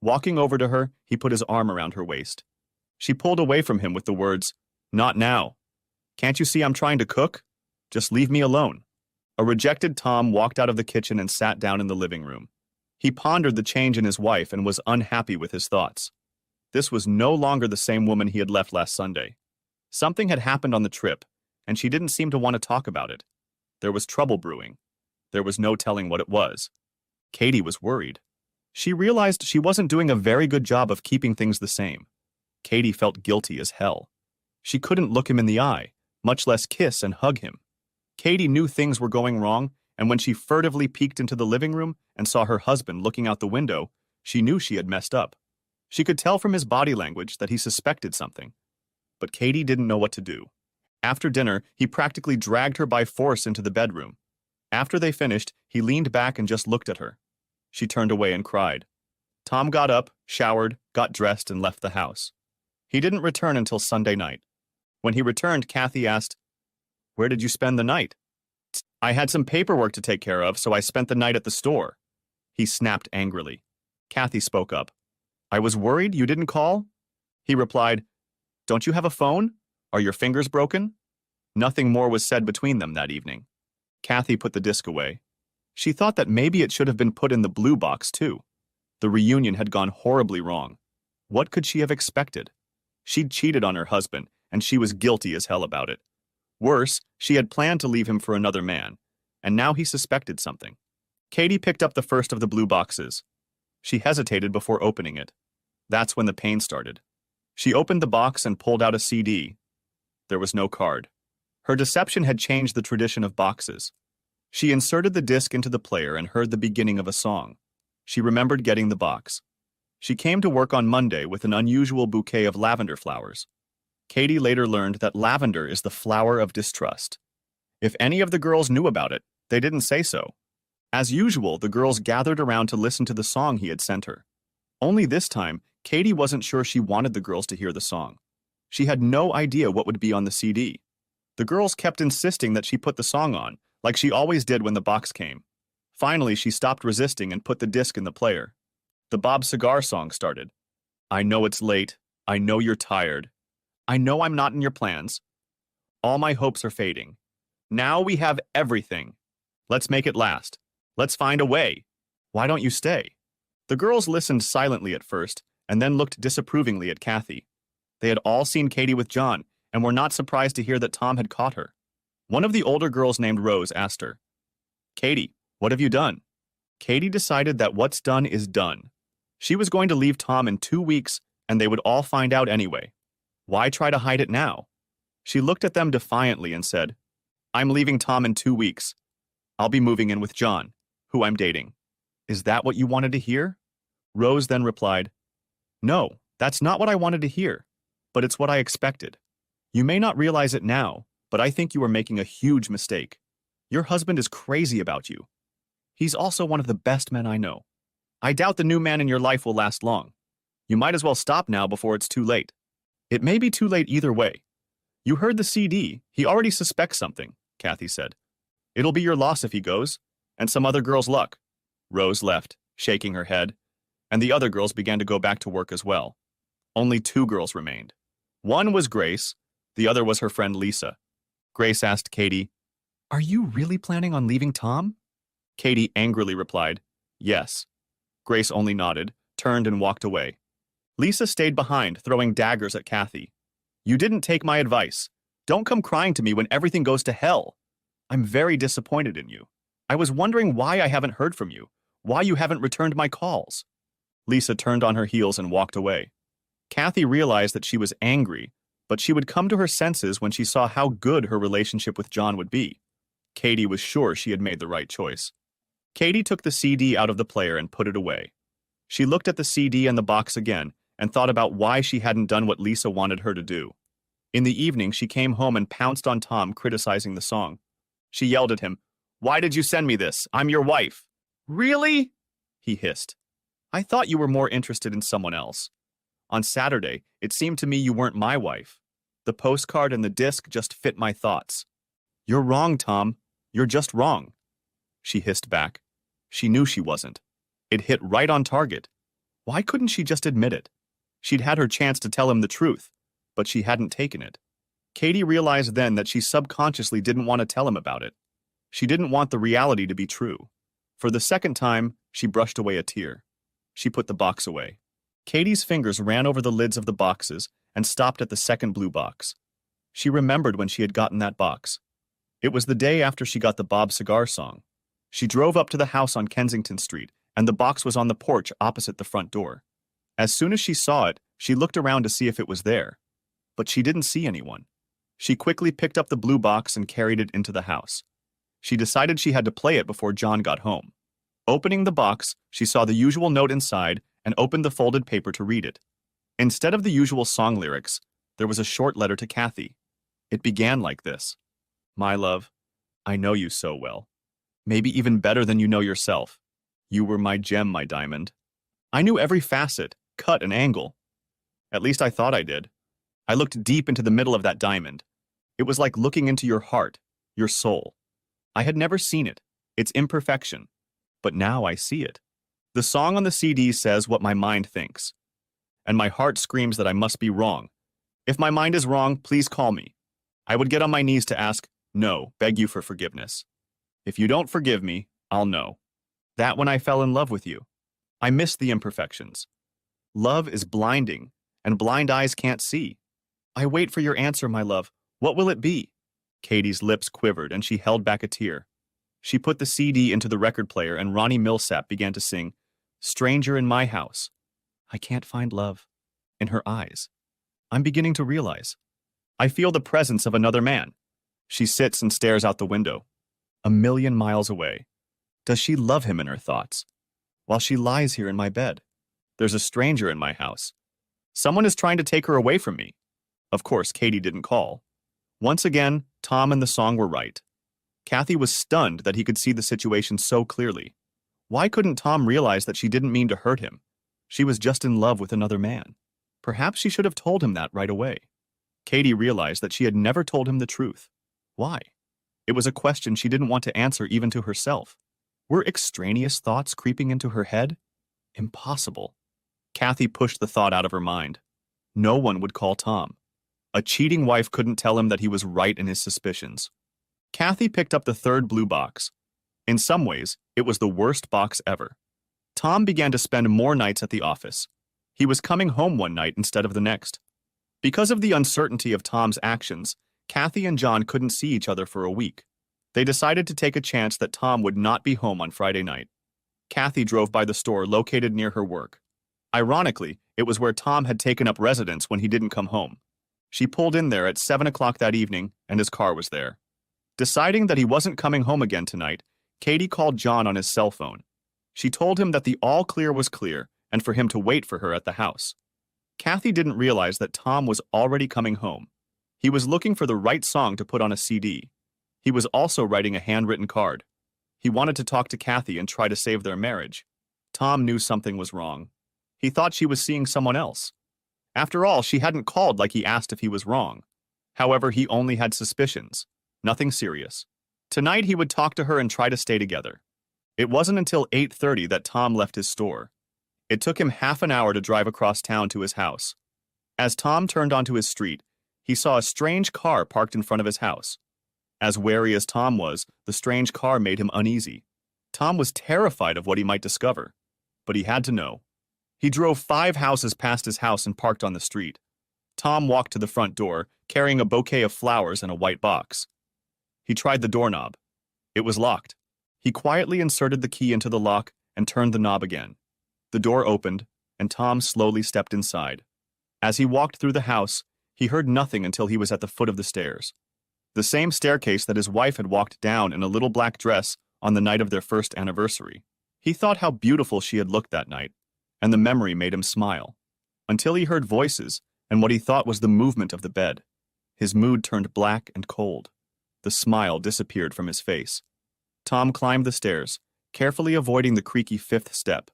Walking over to her, he put his arm around her waist. She pulled away from him with the words, "Not now. Can't you see I'm trying to cook? Just leave me alone." A rejected Tom walked out of the kitchen and sat down in the living room. He pondered the change in his wife and was unhappy with his thoughts. This was no longer the same woman he had left last Sunday. Something had happened on the trip, and she didn't seem to want to talk about it. There was trouble brewing. There was no telling what it was. Katie was worried. She realized she wasn't doing a very good job of keeping things the same. Katie felt guilty as hell. She couldn't look him in the eye, much less kiss and hug him. Katie knew things were going wrong, and when she furtively peeked into the living room and saw her husband looking out the window, she knew she had messed up. She could tell from his body language that he suspected something. But Katie didn't know what to do. After dinner, he practically dragged her by force into the bedroom. After they finished, he leaned back and just looked at her. She turned away and cried. Tom got up, showered, got dressed, and left the house. He didn't return until Sunday night. When he returned, Kathy asked, "Where did you spend the night?" "I had some paperwork to take care of, so I spent the night at the store." He snapped angrily. Kathy spoke up. "I was worried you didn't call?" He replied, "Don't you have a phone? Are your fingers broken?" Nothing more was said between them that evening. Kathy put the disc away. She thought that maybe it should have been put in the blue box, too. The reunion had gone horribly wrong. What could she have expected? She'd cheated on her husband, and she was guilty as hell about it. Worse, she had planned to leave him for another man, and now he suspected something. Katie picked up the first of the blue boxes. She hesitated before opening it. That's when the pain started. She opened the box and pulled out a CD. There was no card. Her deception had changed the tradition of boxes. She inserted the disc into the player and heard the beginning of a song. She remembered getting the box. She came to work on Monday with an unusual bouquet of lavender flowers. Katie later learned that lavender is the flower of distrust. If any of the girls knew about it, they didn't say so. As usual, the girls gathered around to listen to the song he had sent her. Only this time, Katie wasn't sure she wanted the girls to hear the song. She had no idea what would be on the CD. The girls kept insisting that she put the song on, like she always did when the box came. Finally, she stopped resisting and put the disc in the player. The Bob Seger song started. I know it's late. I know you're tired. I know I'm not in your plans. All my hopes are fading. Now we have everything. Let's make it last. Let's find a way. Why don't you stay? The girls listened silently at first, and then looked disapprovingly at Kathy. They had all seen Katie with John, and were not surprised to hear that Tom had caught her. One of the older girls named Rose asked her, Katie, what have you done? Katie decided that what's done is done. She was going to leave Tom in 2 weeks, and they would all find out anyway. Why try to hide it now? She looked at them defiantly and said, I'm leaving Tom in 2 weeks. I'll be moving in with John, who I'm dating. Is that what you wanted to hear? Rose then replied, No, that's not what I wanted to hear, but it's what I expected. You may not realize it now, but I think you are making a huge mistake. Your husband is crazy about you. He's also one of the best men I know. I doubt the new man in your life will last long. You might as well stop now before it's too late. It may be too late either way. You heard the CD. He already suspects something, Kathy said. It'll be your loss if he goes, and some other girl's luck. Rose left, shaking her head, and the other girls began to go back to work as well. Only 2 girls remained. One was Grace, the other was her friend Lisa. Grace asked Katie, Are you really planning on leaving Tom? Katie angrily replied, Yes. Grace only nodded, turned and walked away. Lisa stayed behind, throwing daggers at Kathy. You didn't take my advice. Don't come crying to me when everything goes to hell. I'm very disappointed in you. I was wondering why I haven't heard from you, why you haven't returned my calls. Lisa turned on her heels and walked away. Kathy realized that she was angry, but she would come to her senses when she saw how good her relationship with John would be. Katie was sure she had made the right choice. Katie took the CD out of the player and put it away. She looked at the CD and the box again and thought about why she hadn't done what Lisa wanted her to do. In the evening, she came home and pounced on Tom, criticizing the song. She yelled at him, Why did you send me this? I'm your wife. Really? He hissed. I thought you were more interested in someone else. On Saturday, it seemed to me you weren't my wife. The postcard and the disc just fit my thoughts. You're wrong, Tom. You're just wrong. She hissed back. She knew she wasn't. It hit right on target. Why couldn't she just admit it? She'd had her chance to tell him the truth, but she hadn't taken it. Katie realized then that she subconsciously didn't want to tell him about it. She didn't want the reality to be true. For the second time, she brushed away a tear. She put the box away. Katie's fingers ran over the lids of the boxes and stopped at the second blue box. She remembered when she had gotten that box. It was the day after she got the Bob Seger song. She drove up to the house on Kensington Street, and the box was on the porch opposite the front door. As soon as she saw it, she looked around to see if it was there. But she didn't see anyone. She quickly picked up the blue box and carried it into the house. She decided she had to play it before John got home. Opening the box, she saw the usual note inside and opened the folded paper to read it. Instead of the usual song lyrics, there was a short letter to Kathy. It began like this. My love, I know you so well. Maybe even better than you know yourself. You were my gem, my diamond. I knew every facet, cut and angle. At least I thought I did. I looked deep into the middle of that diamond. It was like looking into your heart, your soul. I had never seen it, its imperfection, but now I see it. The song on the CD says what my mind thinks, and my heart screams that I must be wrong. If my mind is wrong, please call me. I would get on my knees to ask, no, beg you for forgiveness. If you don't forgive me, I'll know. That when I fell in love with you. I missed the imperfections. Love is blinding, and blind eyes can't see. I wait for your answer, my love. What will it be? Katie's lips quivered, and she held back a tear. She put the CD into the record player, and Ronnie Millsap began to sing, Stranger in My House. I can't find love. In her eyes. I'm beginning to realize. I feel the presence of another man. She sits and stares out the window. 1,000,000 miles away. Does she love him in her thoughts? While she lies here in my bed. There's a stranger in my house. Someone is trying to take her away from me. Of course, Katie didn't call. Once again, Tom and the song were right. Kathy was stunned that he could see the situation so clearly. Why couldn't Tom realize that she didn't mean to hurt him? She was just in love with another man. Perhaps she should have told him that right away. Katie realized that she had never told him the truth. Why? It was a question she didn't want to answer even to herself. Were extraneous thoughts creeping into her head? Impossible. Kathy pushed the thought out of her mind. No one would call Tom. A cheating wife couldn't tell him that he was right in his suspicions. Kathy picked up the third blue box. In some ways, it was the worst box ever. Tom began to spend more nights at the office. He was coming home one night instead of the next. Because of the uncertainty of Tom's actions, Kathy and John couldn't see each other for a week. They decided to take a chance that Tom would not be home on Friday night. Kathy drove by the store located near her work. Ironically, it was where Tom had taken up residence when he didn't come home. She pulled in there at 7 o'clock that evening, and his car was there. Deciding that he wasn't coming home again tonight, Katie called John on his cell phone. She told him that the all clear was clear and for him to wait for her at the house. Kathy didn't realize that Tom was already coming home. He was looking for the right song to put on a CD. He was also writing a handwritten card. He wanted to talk to Kathy and try to save their marriage. Tom knew something was wrong. He thought she was seeing someone else. After all, she hadn't called like he asked if he was wrong. However, he only had suspicions. Nothing serious. Tonight he would talk to her and try to stay together. It wasn't until 8:30 that Tom left his store. It took him half an hour to drive across town to his house. As Tom turned onto his street, he saw a strange car parked in front of his house. As wary as Tom was, the strange car made him uneasy. Tom was terrified of what he might discover. But he had to know. He drove 5 houses past his house and parked on the street. Tom walked to the front door, carrying a bouquet of flowers and a white box. He tried the doorknob. It was locked. He quietly inserted the key into the lock and turned the knob again. The door opened, and Tom slowly stepped inside. As he walked through the house, he heard nothing until he was at the foot of the stairs. The same staircase that his wife had walked down in a little black dress on the night of their first anniversary. He thought how beautiful she had looked that night, and the memory made him smile. Until he heard voices and what he thought was the movement of the bed. His mood turned black and cold. The smile disappeared from his face. Tom climbed the stairs, carefully avoiding the creaky 5th step.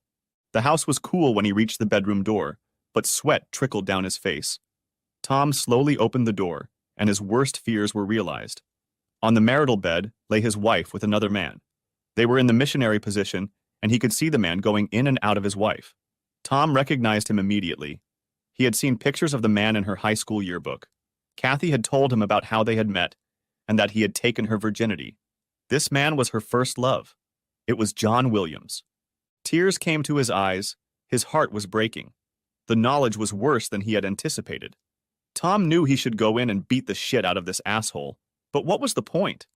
The house was cool when he reached the bedroom door, but sweat trickled down his face. Tom slowly opened the door, and his worst fears were realized. On the marital bed lay his wife with another man. They were in the missionary position, and he could see the man going in and out of his wife. Tom recognized him immediately. He had seen pictures of the man in her high school yearbook. Kathy had told him about how they had met, and that he had taken her virginity. This man was her first love. It was John Williams. Tears came to his eyes. His heart was breaking. The knowledge was worse than he had anticipated. Tom knew he should go in and beat the shit out of this asshole, but what was the point?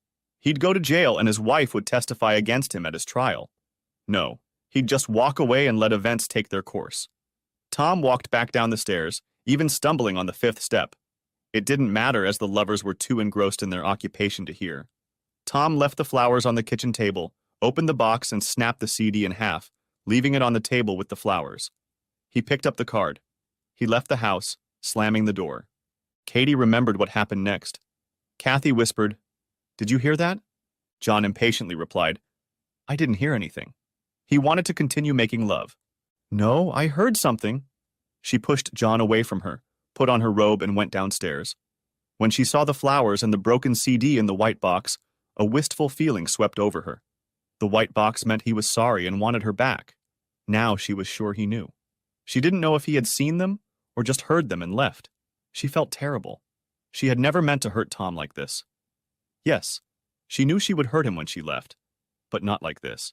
He'd go to jail and his wife would testify against him at his trial. No, he'd just walk away and let events take their course. Tom walked back down the stairs, even stumbling on the 5th step. It didn't matter as the lovers were too engrossed in their occupation to hear. Tom left the flowers on the kitchen table, opened the box and snapped the CD in half, leaving it on the table with the flowers. He picked up the card. He left the house, slamming the door. Katie remembered what happened next. Kathy whispered, "Did you hear that?" John impatiently replied, "I didn't hear anything." He wanted to continue making love. "No, I heard something." She pushed John away from her, put on her robe and went downstairs. When she saw the flowers and the broken CD in the white box, a wistful feeling swept over her. The white box meant he was sorry and wanted her back. Now she was sure he knew. She didn't know if he had seen them or just heard them and left. She felt terrible. She had never meant to hurt Tom like this. Yes, she knew she would hurt him when she left, but not like this.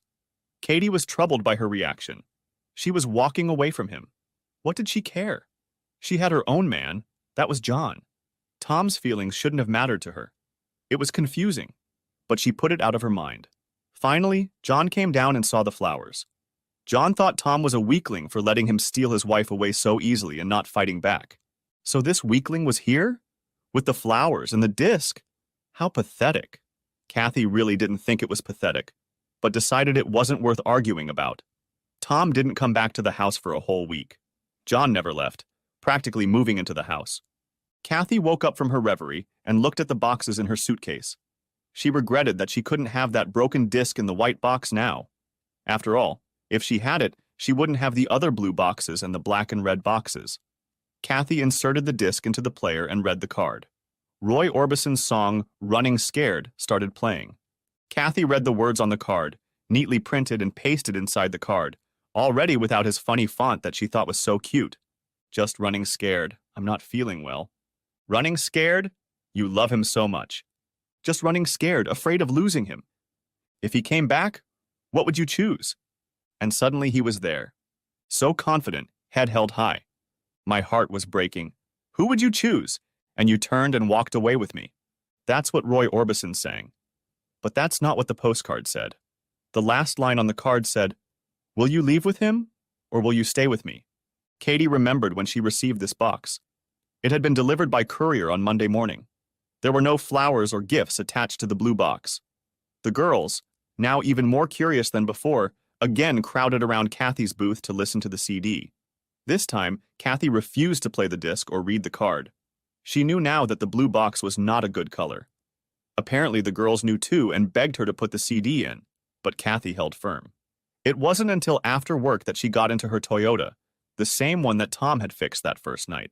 Katie was troubled by her reaction. She was walking away from him. What did she care? She had her own man. That was John. Tom's feelings shouldn't have mattered to her. It was confusing, but she put it out of her mind. Finally, John came down and saw the flowers. John thought Tom was a weakling for letting him steal his wife away so easily and not fighting back. So this weakling was here? With the flowers and the disc? How pathetic. Kathy really didn't think it was pathetic, but decided it wasn't worth arguing about. Tom didn't come back to the house for a whole week. John never left, practically moving into the house. Kathy woke up from her reverie and looked at the boxes in her suitcase. She regretted that she couldn't have that broken disc in the white box now. After all, if she had it, she wouldn't have the other blue boxes and the black and red boxes. Kathy inserted the disc into the player and read the card. Roy Orbison's song, Running Scared, started playing. Kathy read the words on the card, neatly printed and pasted inside the card, already without his funny font that she thought was so cute. Just running scared. I'm not feeling well. Running scared? You love him so much. Just running scared, afraid of losing him. If he came back, what would you choose? And suddenly he was there. So confident, head held high. My heart was breaking. Who would you choose? And you turned and walked away with me. That's what Roy Orbison sang. But that's not what the postcard said. The last line on the card said, "Will you leave with him, or will you stay with me?" Katie remembered when she received this box. It had been delivered by courier on Monday morning. There were no flowers or gifts attached to the blue box. The girls, now even more curious than before, again crowded around Kathy's booth to listen to the CD. This time, Kathy refused to play the disc or read the card. She knew now that the blue box was not a good color. Apparently the girls knew too and begged her to put the CD in, but Kathy held firm. It wasn't until after work that she got into her Toyota, the same one that Tom had fixed that first night.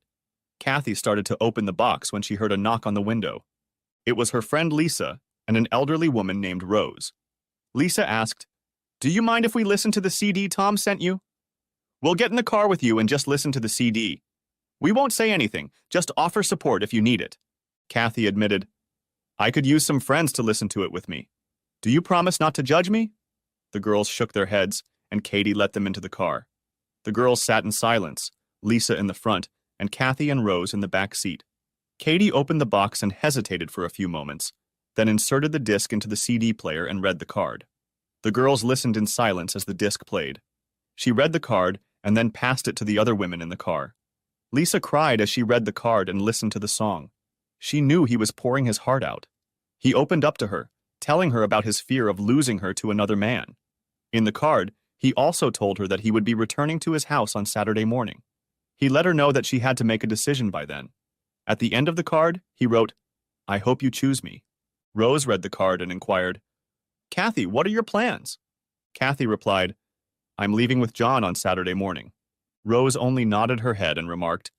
Kathy started to open the box when she heard a knock on the window. It was her friend Lisa and an elderly woman named Rose. Lisa asked, "Do you mind if we listen to the CD Tom sent you? We'll get in the car with you and just listen to the CD. We won't say anything, just offer support if you need it." Kathy admitted, "I could use some friends to listen to it with me. Do you promise not to judge me?" The girls shook their heads, and Katie let them into the car. The girls sat in silence, Lisa in the front, and Kathy and Rose in the back seat. Katie opened the box and hesitated for a few moments, then inserted the disc into the CD player and read the card. The girls listened in silence as the disc played. She read the card and then passed it to the other women in the car. Lisa cried as she read the card and listened to the song. She knew he was pouring his heart out. He opened up to her, telling her about his fear of losing her to another man. In the card, he also told her that he would be returning to his house on Saturday morning. He let her know that she had to make a decision by then. At the end of the card, he wrote, "I hope you choose me." Rose read the card and inquired, "Kathy, what are your plans?" Kathy replied, "I'm leaving with John on Saturday morning." Rose only nodded her head and remarked,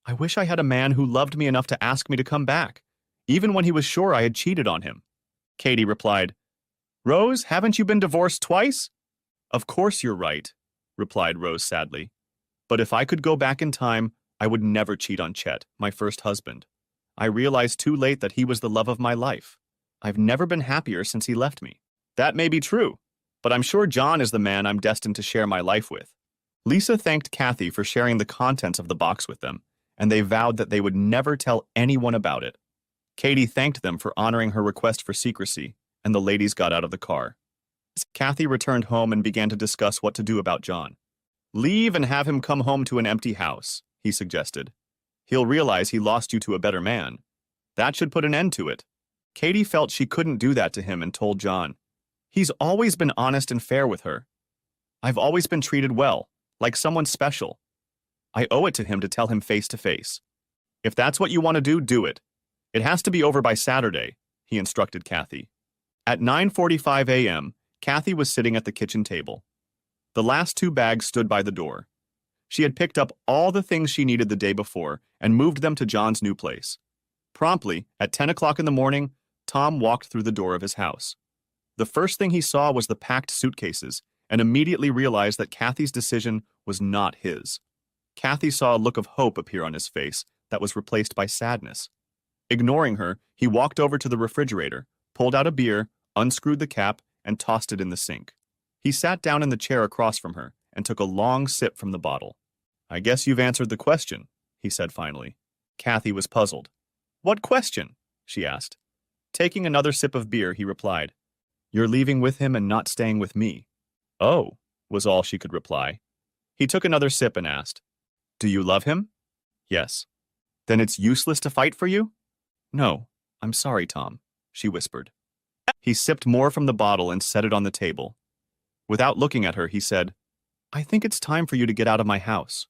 "I wish I had a man who loved me enough to ask me to come back, even when he was sure I had cheated on him." Katie replied, "Rose, haven't you been divorced twice?" "Of course you're right," replied Rose sadly. "But if I could go back in time, I would never cheat on Chet, my first husband. I realized too late that he was the love of my life. I've never been happier since he left me." "That may be true, but I'm sure John is the man I'm destined to share my life with." Lisa thanked Kathy for sharing the contents of the box with them, and they vowed that they would never tell anyone about it. Katie thanked them for honoring her request for secrecy, and the ladies got out of the car. Kathy returned home and began to discuss what to do about John. "Leave and have him come home to an empty house," he suggested. "He'll realize he lost you to a better man. That should put an end to it." Katie felt she couldn't do that to him and told John, "He's always been honest and fair with her. I've always been treated well, like someone special. I owe it to him to tell him face to face. If that's what you want to do, do it. It has to be over by Saturday," he instructed Kathy. At 9:45 a.m., Kathy was sitting at the kitchen table. The last two bags stood by the door. She had picked up all the things she needed the day before and moved them to John's new place. Promptly, at 10 o'clock in the morning, Tom walked through the door of his house. The first thing he saw was the packed suitcases and immediately realized that Kathy's decision was not his. Kathy saw a look of hope appear on his face that was replaced by sadness. Ignoring her, he walked over to the refrigerator, pulled out a beer, unscrewed the cap, and tossed it in the sink. He sat down in the chair across from her and took a long sip from the bottle. "I guess you've answered the question," he said finally. Kathy was puzzled. "What question?" she asked. Taking another sip of beer, he replied, "You're leaving with him and not staying with me." "Oh," was all she could reply. He took another sip and asked, "Do you love him?" "Yes." "Then it's useless to fight for you?" "No, I'm sorry, Tom," she whispered. He sipped more from the bottle and set it on the table. Without looking at her, he said, I think it's time for you to get out of my house.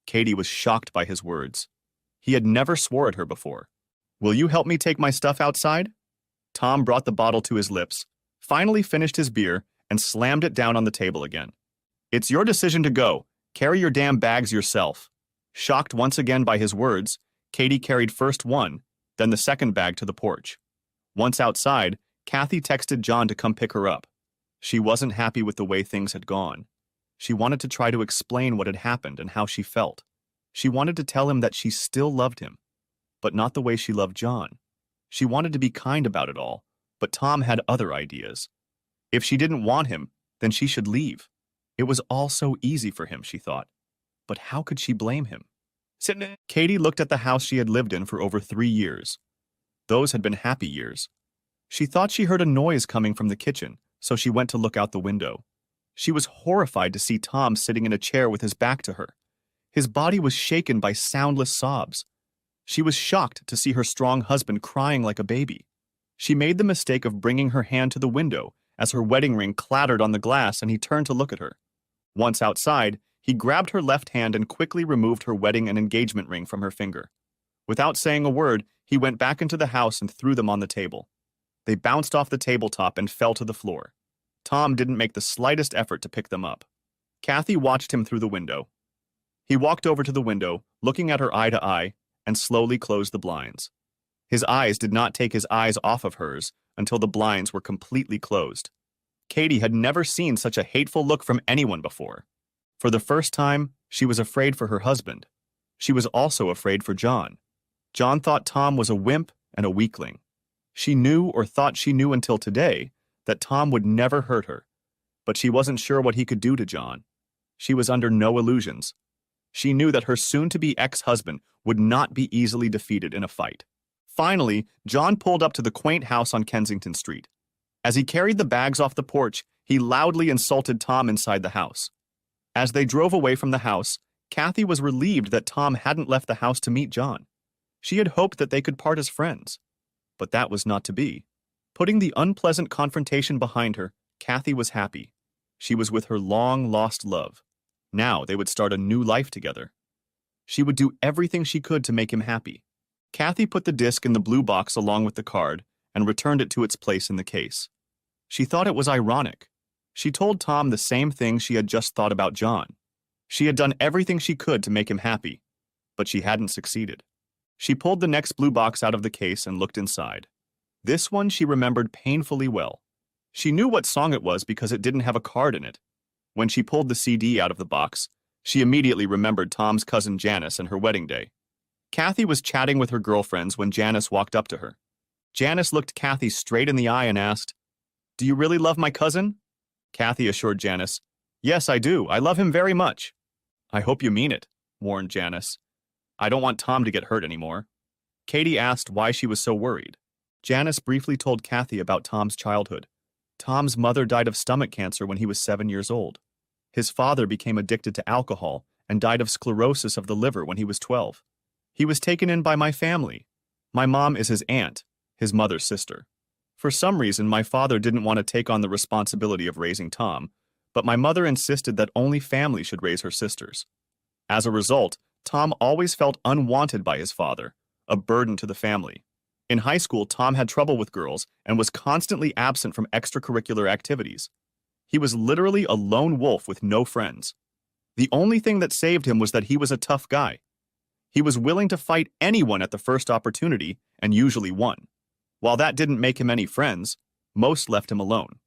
Katie was shocked by his words. He had never swore at her before. Will you help me take my stuff outside? Tom brought the bottle to his lips, finally finished his beer, and slammed it down on the table again. It's your decision to go. Carry your damn bags yourself. Shocked once again by his words, Katie carried first one, then the second bag to the porch. Once outside, Kathy texted John to come pick her up. She wasn't happy with the way things had gone. She wanted to try to explain what had happened and how she felt. She wanted to tell him that she still loved him, but not the way she loved John. She wanted to be kind about it all, but Tom had other ideas. If she didn't want him, then she should leave. It was all so easy for him, she thought. But how could she blame him? Katie looked at the house she had lived in for over 3 years. Those had been happy years. She thought she heard a noise coming from the kitchen, so she went to look out the window. She was horrified to see Tom sitting in a chair with his back to her. His body was shaken by soundless sobs. She was shocked to see her strong husband crying like a baby. She made the mistake of bringing her hand to the window as her wedding ring clattered on the glass and he turned to look at her. Once outside, he grabbed her left hand and quickly removed her wedding and engagement ring from her finger. Without saying a word, he went back into the house and threw them on the table. They bounced off the tabletop and fell to the floor. Tom didn't make the slightest effort to pick them up. Kathy watched him through the window. He walked over to the window, looking at her eye to eye, and slowly closed the blinds. His eyes did not take his eyes off of hers until the blinds were completely closed. Katie had never seen such a hateful look from anyone before. For the first time, she was afraid for her husband. She was also afraid for John. John thought Tom was a wimp and a weakling. She knew, or thought she knew until today, that Tom would never hurt her, but she wasn't sure what he could do to John. She was under no illusions. She knew that her soon-to-be ex-husband would not be easily defeated in a fight. Finally, John pulled up to the quaint house on Kensington Street. As he carried the bags off the porch, he loudly insulted Tom inside the house. As they drove away from the house, Kathy was relieved that Tom hadn't left the house to meet John. She had hoped that they could part as friends. But that was not to be. Putting the unpleasant confrontation behind her, Kathy was happy. She was with her long-lost love. Now they would start a new life together. She would do everything she could to make him happy. Kathy put the disc in the blue box along with the card and returned it to its place in the case. She thought it was ironic. She told Tom the same thing she had just thought about John. She had done everything she could to make him happy, but she hadn't succeeded. She pulled the next blue box out of the case and looked inside. This one she remembered painfully well. She knew what song it was because it didn't have a card in it. When she pulled the CD out of the box, she immediately remembered Tom's cousin Janice and her wedding day. Kathy was chatting with her girlfriends when Janice walked up to her. Janice looked Kathy straight in the eye and asked, "Do you really love my cousin?" Kathy assured Janice, "Yes, I do. I love him very much." "I hope you mean it," warned Janice. "I don't want Tom to get hurt anymore." Katie asked why she was so worried. Janice briefly told Kathy about Tom's childhood. Tom's mother died of stomach cancer when he was 7 years old. His father became addicted to alcohol and died of sclerosis of the liver when he was 12. He was taken in by my family. My mom is his aunt, his mother's sister. For some reason, my father didn't want to take on the responsibility of raising Tom, but my mother insisted that only family should raise her sisters. As a result, Tom always felt unwanted by his father, a burden to the family. In high school, Tom had trouble with girls and was constantly absent from extracurricular activities. He was literally a lone wolf with no friends. The only thing that saved him was that he was a tough guy. He was willing to fight anyone at the first opportunity and usually won. While that didn't make him any friends, most left him alone.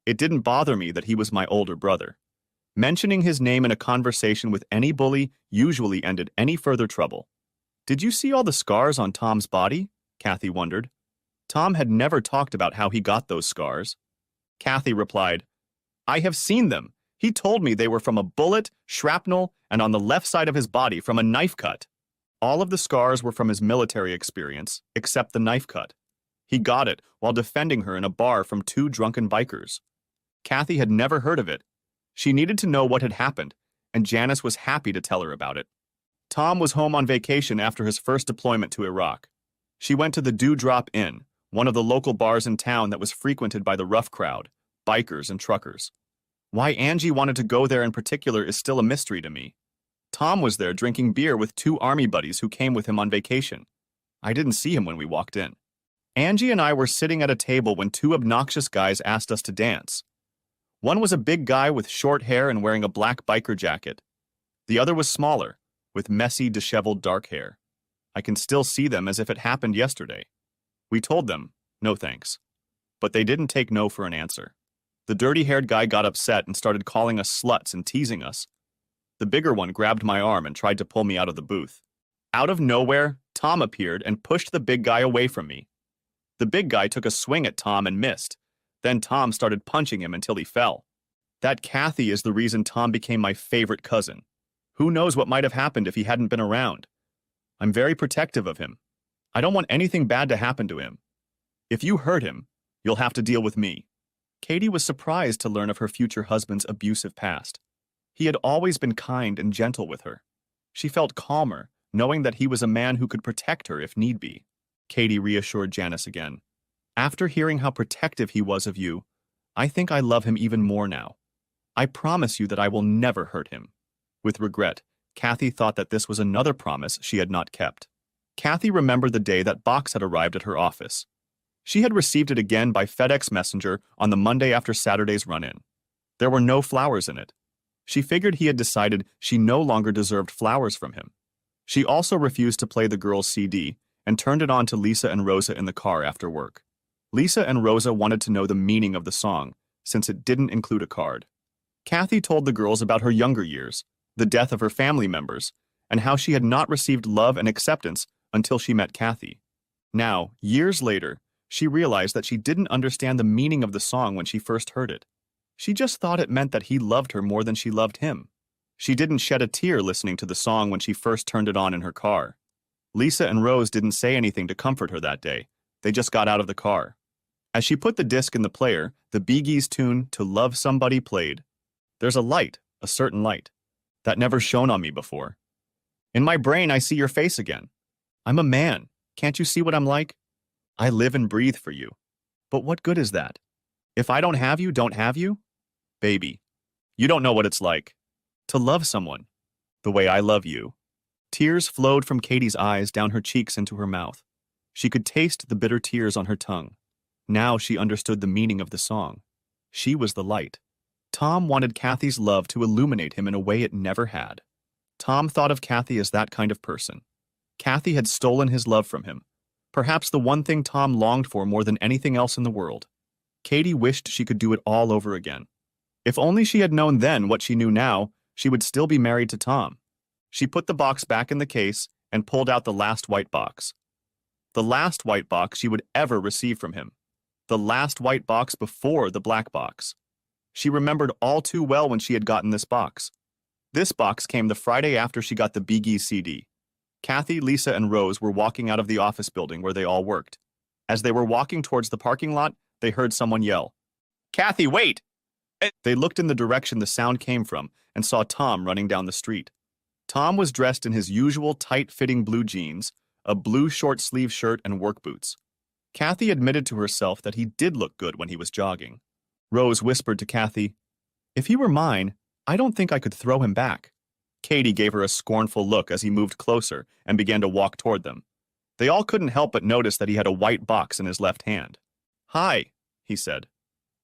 It didn't bother me that he was my older brother. Mentioning his name in a conversation with any bully usually ended any further trouble. "Did you see all the scars on Tom's body?" Kathy wondered. Tom had never talked about how he got those scars. Kathy replied, "I have seen them. He told me they were from a bullet, shrapnel, and on the left side of his body from a knife cut. All of the scars were from his military experience, except the knife cut. He got it while defending her in a bar from 2 drunken bikers." Kathy had never heard of it. She needed to know what had happened, and Janice was happy to tell her about it. Tom was home on vacation after his first deployment to Iraq. She went to the Dewdrop Inn, one of the local bars in town that was frequented by the rough crowd, bikers and truckers. Why Angie wanted to go there in particular is still a mystery to me. Tom was there drinking beer with two army buddies who came with him on vacation. I didn't see him when we walked in. Angie and I were sitting at a table when two obnoxious guys asked us to dance. One was a big guy with short hair and wearing a black biker jacket. The other was smaller, with messy, disheveled dark hair. I can still see them as if it happened yesterday. We told them, no thanks. But they didn't take no for an answer. The dirty-haired guy got upset and started calling us sluts and teasing us. The bigger one grabbed my arm and tried to pull me out of the booth. Out of nowhere, Tom appeared and pushed the big guy away from me. The big guy took a swing at Tom and missed. Then Tom started punching him until he fell. That Kathy is the reason Tom became my favorite cousin. Who knows what might have happened if he hadn't been around? I'm very protective of him. I don't want anything bad to happen to him. If you hurt him, you'll have to deal with me. Katie was surprised to learn of her future husband's abusive past. He had always been kind and gentle with her. She felt calmer, knowing that he was a man who could protect her if need be. Katie reassured Janice again. After hearing how protective he was of you, I think I love him even more now. I promise you that I will never hurt him. With regret, Kathy thought that this was another promise she had not kept. Kathy remembered the day that box had arrived at her office. She had received it again by FedEx Messenger on the Monday after Saturday's run-in. There were no flowers in it. She figured he had decided she no longer deserved flowers from him. She also refused to play the girl's CD and turned it on to Lisa and Rosa in the car after work. Lisa and Rosa wanted to know the meaning of the song, since it didn't include a card. Kathy told the girls about her younger years, the death of her family members, and how she had not received love and acceptance until she met Kathy. Now, years later, she realized that she didn't understand the meaning of the song when she first heard it. She just thought it meant that he loved her more than she loved him. She didn't shed a tear listening to the song when she first turned it on in her car. Lisa and Rose didn't say anything to comfort her that day. They just got out of the car. As she put the disc in the player, the Bee Gees tune "To Love Somebody" played. There's a light, a certain light, that never shone on me before. In my brain, I see your face again. I'm a man. Can't you see what I'm like? I live and breathe for you. But what good is that? If I don't have you, don't have you? Baby, you don't know what it's like to love someone the way I love you. Tears flowed from Katie's eyes down her cheeks into her mouth. She could taste the bitter tears on her tongue. Now she understood the meaning of the song. She was the light. Tom wanted Kathy's love to illuminate him in a way it never had. Tom thought of Kathy as that kind of person. Kathy had stolen his love from him, perhaps the one thing Tom longed for more than anything else in the world. Katie wished she could do it all over again. If only she had known then what she knew now, she would still be married to Tom. She put the box back in the case and pulled out the last white box. The last white box she would ever receive from him. The last white box before the black box. She remembered all too well when she had gotten this box. This box came the Friday after she got the Bee Gees CD. Kathy, Lisa, and Rose were walking out of the office building where they all worked. As they were walking towards the parking lot, they heard someone yell, "Kathy, wait!" They looked in the direction the sound came from and saw Tom running down the street. Tom was dressed in his usual tight-fitting blue jeans, a blue short-sleeve shirt, and work boots. Kathy admitted to herself that he did look good when he was jogging. Rose whispered to Kathy, "If he were mine, I don't think I could throw him back." Katie gave her a scornful look as he moved closer and began to walk toward them. They all couldn't help but notice that he had a white box in his left hand. "Hi," he said.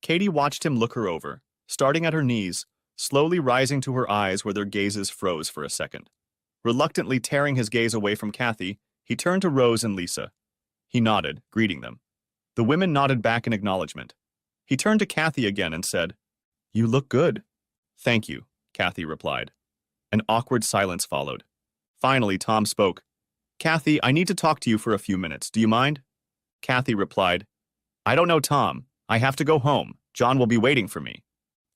Katie watched him look her over, starting at her knees, slowly rising to her eyes where their gazes froze for a second. Reluctantly tearing his gaze away from Kathy, he turned to Rose and Lisa. He nodded, greeting them. The women nodded back in acknowledgement. He turned to Kathy again and said, "You look good." "Thank you," Kathy replied. An awkward silence followed. Finally, Tom spoke. "Kathy, I need to talk to you for a few minutes. Do you mind?" Kathy replied, "I don't know, Tom. I have to go home. John will be waiting for me."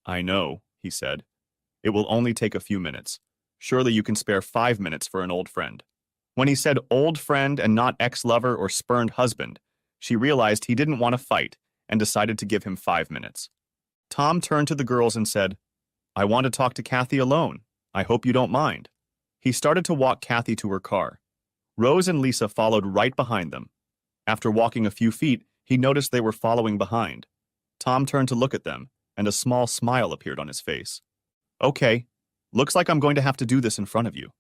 "I know," he said. "It will only take a few minutes. Surely you can spare 5 minutes for an old friend." When he said old friend and not ex-lover or spurned husband, she realized he didn't want to fight and decided to give him 5 minutes. Tom turned to the girls and said, "I want to talk to Kathy alone. I hope you don't mind." He started to walk Kathy to her car. Rose and Lisa followed right behind them. After walking a few feet, he noticed they were following behind. Tom turned to look at them, and a small smile appeared on his face. Okay, looks like I'm going to have to do this in front of you.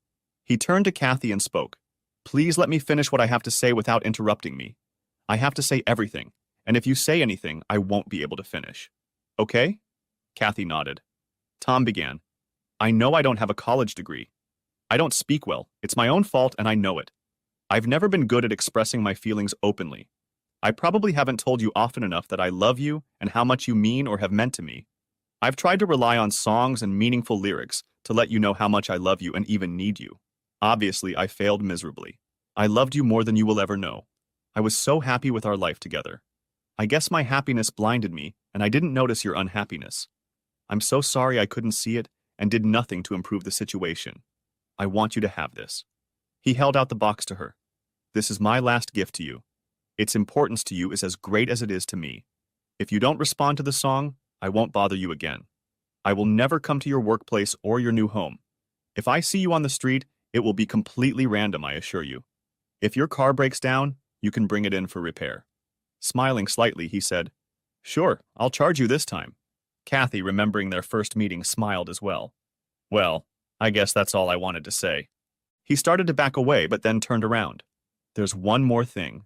He turned to Kathy and spoke. Please let me finish what I have to say without interrupting me. I have to say everything, and if you say anything, I won't be able to finish. Okay? Kathy nodded. Tom began. I know I don't have a college degree. I don't speak well. It's my own fault, and I know it. I've never been good at expressing my feelings openly. I probably haven't told you often enough that I love you and how much you mean or have meant to me. I've tried to rely on songs and meaningful lyrics to let you know how much I love you and even need you. Obviously, I failed miserably. I loved you more than you will ever know. I was so happy with our life together. I guess my happiness blinded me, and I didn't notice your unhappiness. I'm so sorry I couldn't see it and did nothing to improve the situation. I want you to have this. He held out the box to her. This is my last gift to you. Its importance to you is as great as it is to me. If you don't respond to the song, I won't bother you again. I will never come to your workplace or your new home. If I see you on the street, it will be completely random, I assure you. If your car breaks down, you can bring it in for repair. Smiling slightly, he said, Sure, I'll charge you this time. Kathy, remembering their first meeting, smiled as well. Well, I guess that's all I wanted to say. He started to back away, but then turned around. There's one more thing.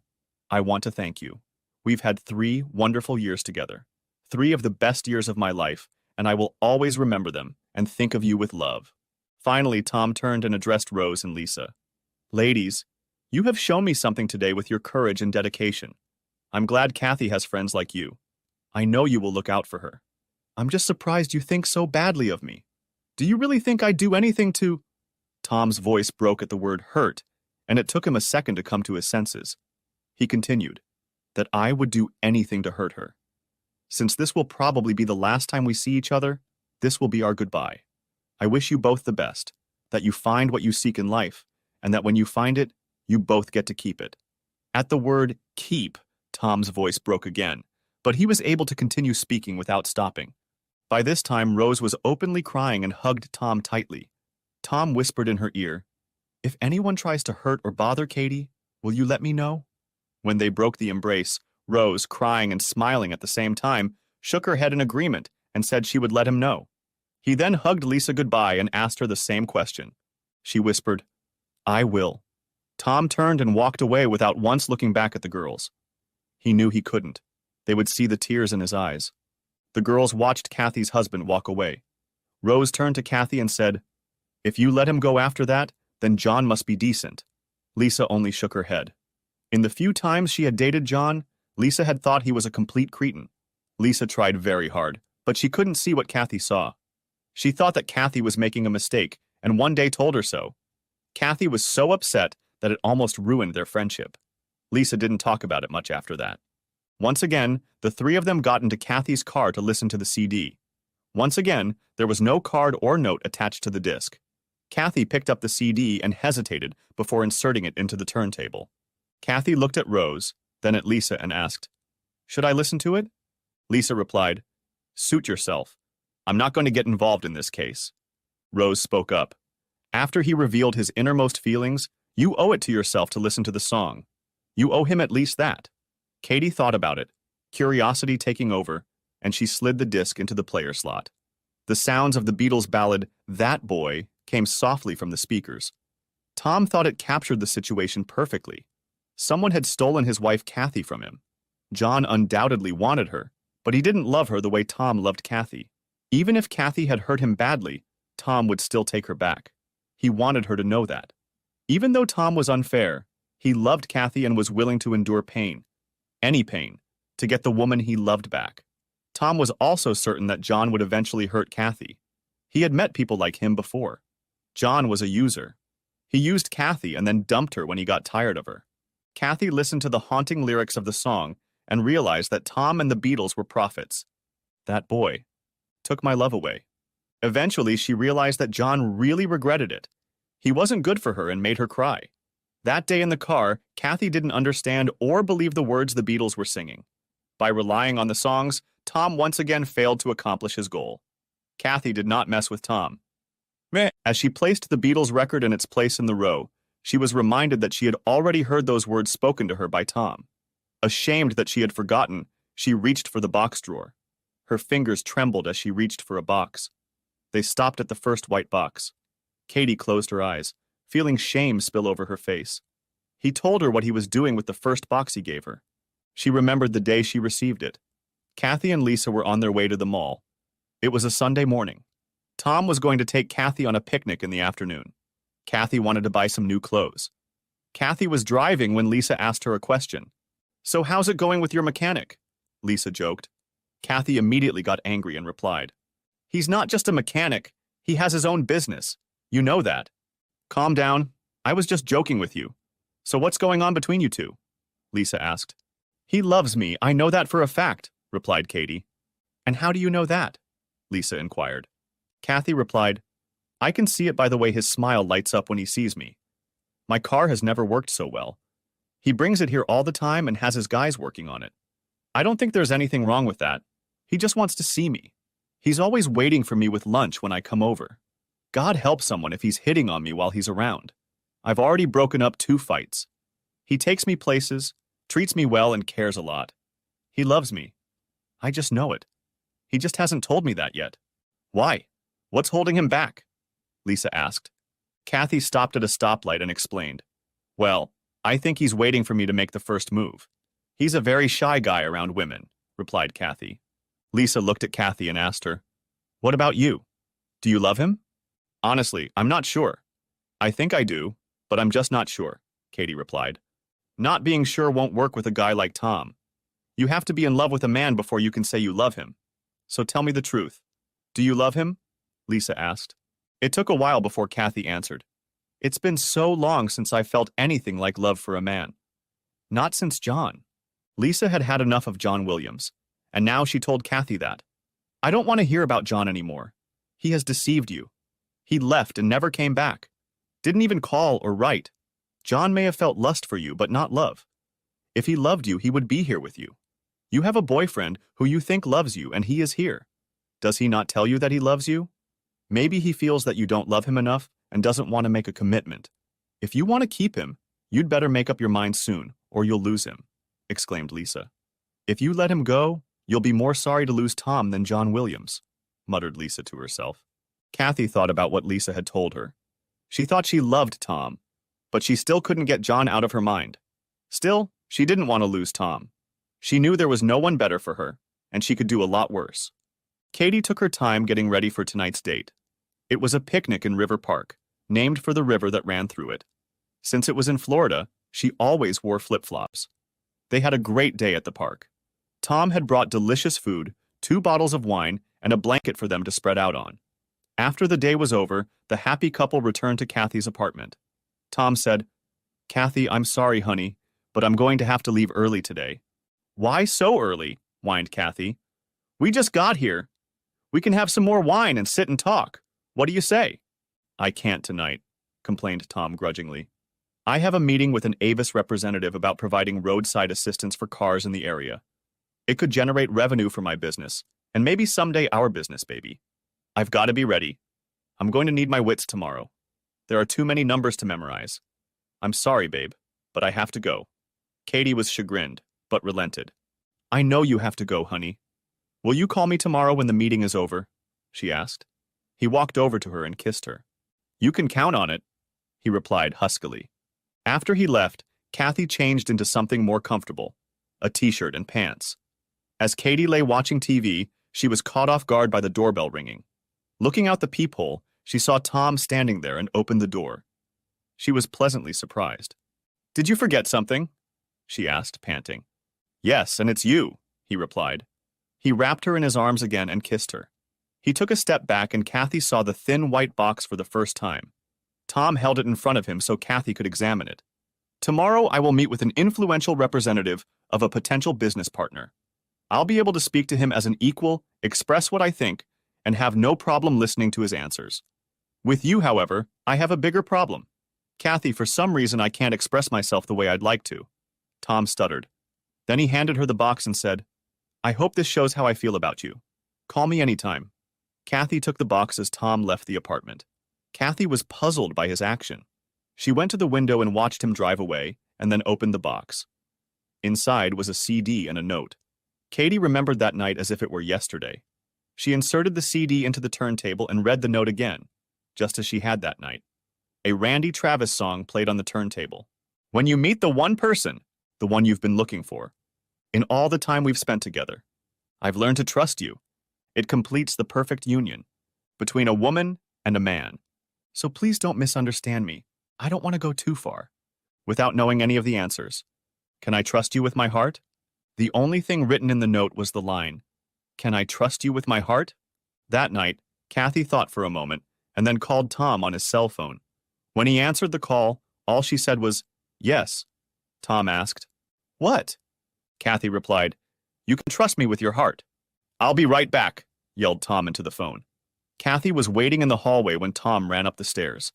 I want to thank you. We've had 3 wonderful years together. 3 of the best years of my life, and I will always remember them and think of you with love. Finally, Tom turned and addressed Rose and Lisa. Ladies, you have shown me something today with your courage and dedication. I'm glad Kathy has friends like you. I know you will look out for her. I'm just surprised you think so badly of me. Do you really think I'd do anything to... Tom's voice broke at the word hurt, and it took him a second to come to his senses. He continued, that I would do anything to hurt her. Since this will probably be the last time we see each other, this will be our goodbye. I wish you both the best, that you find what you seek in life, and that when you find it, you both get to keep it. At the word keep, Tom's voice broke again, but he was able to continue speaking without stopping. By this time, Rose was openly crying and hugged Tom tightly. Tom whispered in her ear, If anyone tries to hurt or bother Katie, will you let me know? When they broke the embrace, Rose, crying and smiling at the same time, shook her head in agreement and said she would let him know. He then hugged Lisa goodbye and asked her the same question. She whispered, I will. Tom turned and walked away without once looking back at the girls. He knew he couldn't. They would see the tears in his eyes. The girls watched Kathy's husband walk away. Rose turned to Kathy and said, If you let him go after that, then John must be decent. Lisa only shook her head. In the few times she had dated John, Lisa had thought he was a complete cretin. Lisa tried very hard, but she couldn't see what Kathy saw. She thought that Kathy was making a mistake, and one day told her so. Kathy was so upset that it almost ruined their friendship. Lisa didn't talk about it much after that. Once again, the 3 of them got into Kathy's car to listen to the CD. Once again, there was no card or note attached to the disc. Kathy picked up the CD and hesitated before inserting it into the turntable. Kathy looked at Rose, then at Lisa and asked, Should I listen to it? Lisa replied, Suit yourself. I'm not going to get involved in this case. Rose spoke up. After he revealed his innermost feelings, you owe it to yourself to listen to the song. You owe him at least that. Katie thought about it, curiosity taking over, and she slid the disc into the player slot. The sounds of the Beatles' ballad, That Boy, came softly from the speakers. Tom thought it captured the situation perfectly. Someone had stolen his wife Kathy from him. John undoubtedly wanted her, but he didn't love her the way Tom loved Kathy. Even if Kathy had hurt him badly, Tom would still take her back. He wanted her to know that. Even though Tom was unfair, he loved Kathy and was willing to endure pain, any pain, to get the woman he loved back. Tom was also certain that John would eventually hurt Kathy. He had met people like him before. John was a user. He used Kathy and then dumped her when he got tired of her. Kathy listened to the haunting lyrics of the song and realized that Tom and the Beatles were prophets. That boy took my love away. Eventually, she realized that John really regretted it. He wasn't good for her and made her cry. That day in the car, Kathy didn't understand or believe the words the Beatles were singing. By relying on the songs, Tom once again failed to accomplish his goal. Kathy did not mess with Tom. As she placed the Beatles record in its place in the row, she was reminded that she had already heard those words spoken to her by Tom. Ashamed that she had forgotten, she reached for the box drawer. Her fingers trembled as she reached for a box. They stopped at the first white box. Katie closed her eyes, feeling shame spill over her face. He told her what he was doing with the first box he gave her. She remembered the day she received it. Kathy and Lisa were on their way to the mall. It was a Sunday morning. Tom was going to take Kathy on a picnic in the afternoon. Kathy wanted to buy some new clothes. Kathy was driving when Lisa asked her a question. "So how's it going with your mechanic?" Lisa joked. Kathy immediately got angry and replied, "He's not just a mechanic, he has his own business. You know that." "Calm down. I was just joking with you. So what's going on between you two?" Lisa asked. "He loves me, I know that for a fact," replied Katie. "And how do you know that?" Lisa inquired. Kathy replied, "I can see it by the way his smile lights up when he sees me. My car has never worked so well. He brings it here all the time and has his guys working on it. I don't think there's anything wrong with that. He just wants to see me. He's always waiting for me with lunch when I come over. God help someone if he's hitting on me while he's around. I've already broken up 2 fights. He takes me places, treats me well, and cares a lot. He loves me. I just know it. He just hasn't told me that yet." "Why? What's holding him back?" Lisa asked. Kathy stopped at a stoplight and explained, "Well, I think he's waiting for me to make the first move. He's a very shy guy around women," replied Kathy. Lisa looked at Kathy and asked her, "What about you? Do you love him?" "Honestly, I'm not sure. I think I do, but I'm just not sure," Katie replied. "Not being sure won't work with a guy like Tom. You have to be in love with a man before you can say you love him. So tell me the truth. Do you love him?" Lisa asked. It took a while before Kathy answered. "It's been so long since I felt anything like love for a man. Not since John." Lisa had had enough of John Williams, and now she told Kathy that. "I don't want to hear about John anymore. He has deceived you. He left and never came back. Didn't even call or write. John may have felt lust for you, but not love. If he loved you, he would be here with you. You have a boyfriend who you think loves you, and he is here. Does he not tell you that he loves you? Maybe he feels that you don't love him enough and doesn't want to make a commitment. If you want to keep him, you'd better make up your mind soon, or you'll lose him," exclaimed Lisa. "If you let him go, you'll be more sorry to lose Tom than John Williams," muttered Lisa to herself. Kathy thought about what Lisa had told her. She thought she loved Tom, but she still couldn't get John out of her mind. Still, she didn't want to lose Tom. She knew there was no one better for her, and she could do a lot worse. Katie took her time getting ready for tonight's date. It was a picnic in River Park, named for the river that ran through it. Since it was in Florida, she always wore flip-flops. They had a great day at the park. Tom had brought delicious food, 2 bottles of wine, and a blanket for them to spread out on. After the day was over, the happy couple returned to Kathy's apartment. Tom said, "Kathy, I'm sorry, honey, but I'm going to have to leave early today." "Why so early?" whined Kathy. "We just got here. We can have some more wine and sit and talk. What do you say?" "I can't tonight," complained Tom grudgingly. "I have a meeting with an Avis representative about providing roadside assistance for cars in the area. It could generate revenue for my business, and maybe someday our business, baby. I've got to be ready. I'm going to need my wits tomorrow. There are too many numbers to memorize. I'm sorry, babe, but I have to go." Katie was chagrined, but relented. "I know you have to go, honey. Will you call me tomorrow when the meeting is over?" she asked. He walked over to her and kissed her. "You can count on it," he replied huskily. After he left, Kathy changed into something more comfortable, a t-shirt and pants. As Katie lay watching TV, she was caught off guard by the doorbell ringing. Looking out the peephole, she saw Tom standing there and opened the door. She was pleasantly surprised. "Did you forget something?" she asked, panting. "Yes, and it's you," he replied. He wrapped her in his arms again and kissed her. He took a step back and Kathy saw the thin white box for the first time. Tom held it in front of him so Kathy could examine it. "Tomorrow I will meet with an influential representative of a potential business partner. I'll be able to speak to him as an equal, express what I think, and have no problem listening to his answers. With you, however, I have a bigger problem. Kathy, for some reason I can't express myself the way I'd like to." Tom stuttered. Then he handed her the box and said, "I hope this shows how I feel about you. Call me anytime." Kathy took the box as Tom left the apartment. Kathy was puzzled by his action. She went to the window and watched him drive away, and then opened the box. Inside was a CD and a note. Katie remembered that night as if it were yesterday. She inserted the CD into the turntable and read the note again, just as she had that night. A Randy Travis song played on the turntable. When you meet the one person, the one you've been looking for, in all the time we've spent together, I've learned to trust you. It completes the perfect union between a woman and a man. So please don't misunderstand me. I don't want to go too far. Without knowing any of the answers, can I trust you with my heart? The only thing written in the note was the line, "Can I trust you with my heart?" That night, Kathy thought for a moment and then called Tom on his cell phone. When he answered the call, all she said was, "Yes." Tom asked, "What?" Kathy replied, "You can trust me with your heart." "I'll be right back," yelled Tom into the phone. Kathy was waiting in the hallway when Tom ran up the stairs.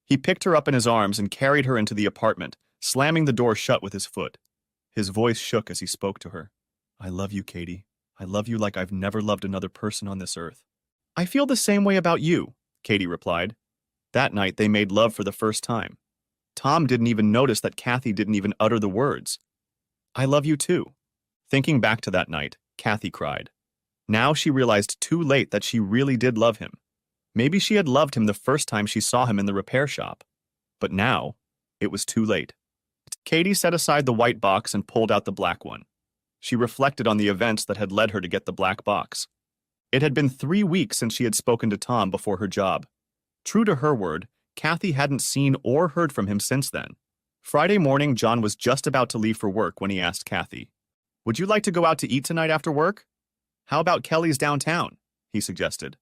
He picked her up in his arms and carried her into the apartment, slamming the door shut with his foot. His voice shook as he spoke to her. "I love you, Katie. I love you like I've never loved another person on this earth." "I feel the same way about you," Katie replied. That night they made love for the first time. Tom didn't even notice that Kathy didn't even utter the words. "I love you too." Thinking back to that night, Kathy cried. Now she realized too late that she really did love him. Maybe she had loved him the first time she saw him in the repair shop. But now, it was too late. Katie set aside the white box and pulled out the black one. She reflected on the events that had led her to get the black box. It had been 3 weeks since she had spoken to Tom before her job. True to her word, Kathy hadn't seen or heard from him since then. Friday morning, John was just about to leave for work when he asked Kathy, "Would you like to go out to eat tonight after work?" "How about Kelly's downtown?" he suggested.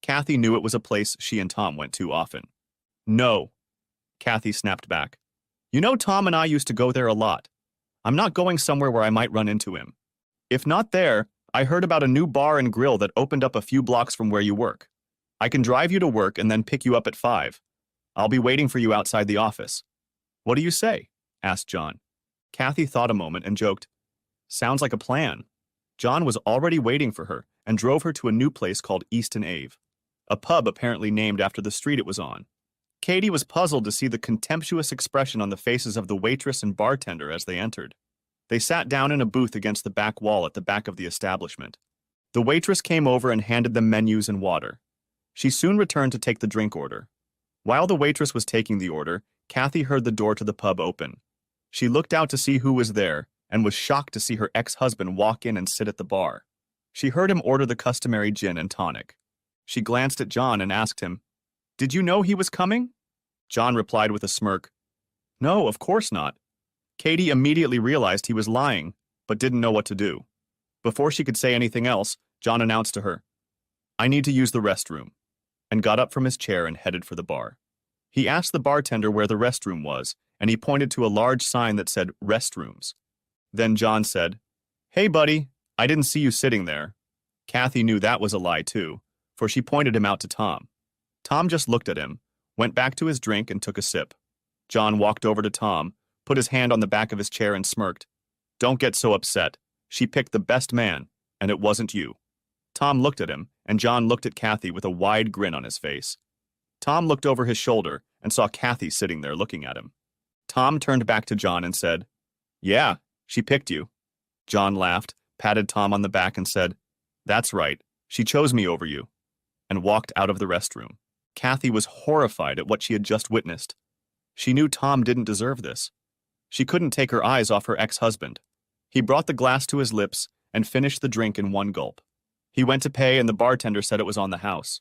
Kathy knew it was a place she and Tom went to often. "No," Kathy snapped back. "You know Tom and I used to go there a lot. I'm not going somewhere where I might run into him. If not there, I heard about a new bar and grill that opened up a few blocks from where you work. I can drive you to work and then pick you up at 5. I'll be waiting for you outside the office." "What do you say?" asked John. Kathy thought a moment and joked, "Sounds like a plan." John was already waiting for her and drove her to a new place called Easton Ave, a pub apparently named after the street it was on. Katie was puzzled to see the contemptuous expression on the faces of the waitress and bartender as they entered. They sat down in a booth against the back wall at the back of the establishment. The waitress came over and handed them menus and water. She soon returned to take the drink order. While the waitress was taking the order, Kathy heard the door to the pub open. She looked out to see who was there and was shocked to see her ex-husband walk in and sit at the bar. She heard him order the customary gin and tonic. She glanced at John and asked him, "Did you know he was coming?" John replied with a smirk, "No, of course not." Katie immediately realized he was lying, but didn't know what to do. Before she could say anything else, John announced to her, "I need to use the restroom," and got up from his chair and headed for the bar. He asked the bartender where the restroom was, and he pointed to a large sign that said restrooms. Then John said, "Hey, buddy, I didn't see you sitting there." Kathy knew that was a lie too, for she pointed him out to Tom. Tom just looked at him, went back to his drink and took a sip. John walked over to Tom, put his hand on the back of his chair and smirked. "Don't get so upset. She picked the best man, and it wasn't you." Tom looked at him, and John looked at Kathy with a wide grin on his face. Tom looked over his shoulder and saw Kathy sitting there looking at him. Tom turned back to John and said, "Yeah, she picked you." John laughed, patted Tom on the back and said, "That's right, she chose me over you," and walked out of the restroom. Kathy was horrified at what she had just witnessed. She knew Tom didn't deserve this. She couldn't take her eyes off her ex-husband. He brought the glass to his lips and finished the drink in one gulp. He went to pay and the bartender said it was on the house.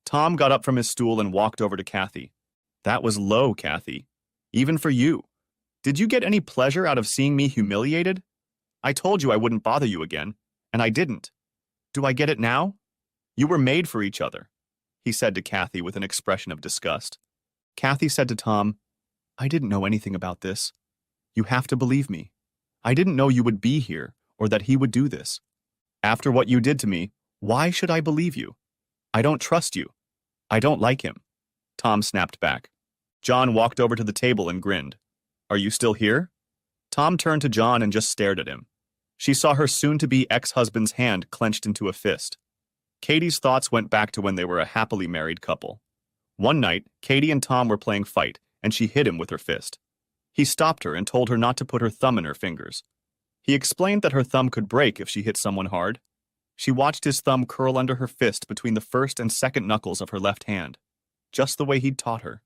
Tom got up from his stool and walked over to Kathy. "That was low, Kathy. Even for you. Did you get any pleasure out of seeing me humiliated? I told you I wouldn't bother you again, and I didn't. Do I get it now? You were made for each other," he said to Kathy with an expression of disgust. Kathy said to Tom, "I didn't know anything about this. You have to believe me. I didn't know you would be here or that he would do this. After what you did to me, why should I believe you? I don't trust you. I don't like him." Tom snapped back. John walked over to the table and grinned. "Are you still here?" Tom turned to John and just stared at him. She saw her soon-to-be ex-husband's hand clenched into a fist. Katie's thoughts went back to when they were a happily married couple. One night, Katie and Tom were playing fight, and she hit him with her fist. He stopped her and told her not to put her thumb in her fingers. He explained that her thumb could break if she hit someone hard. She watched his thumb curl under her fist between the first and second knuckles of her left hand, just the way he'd taught her.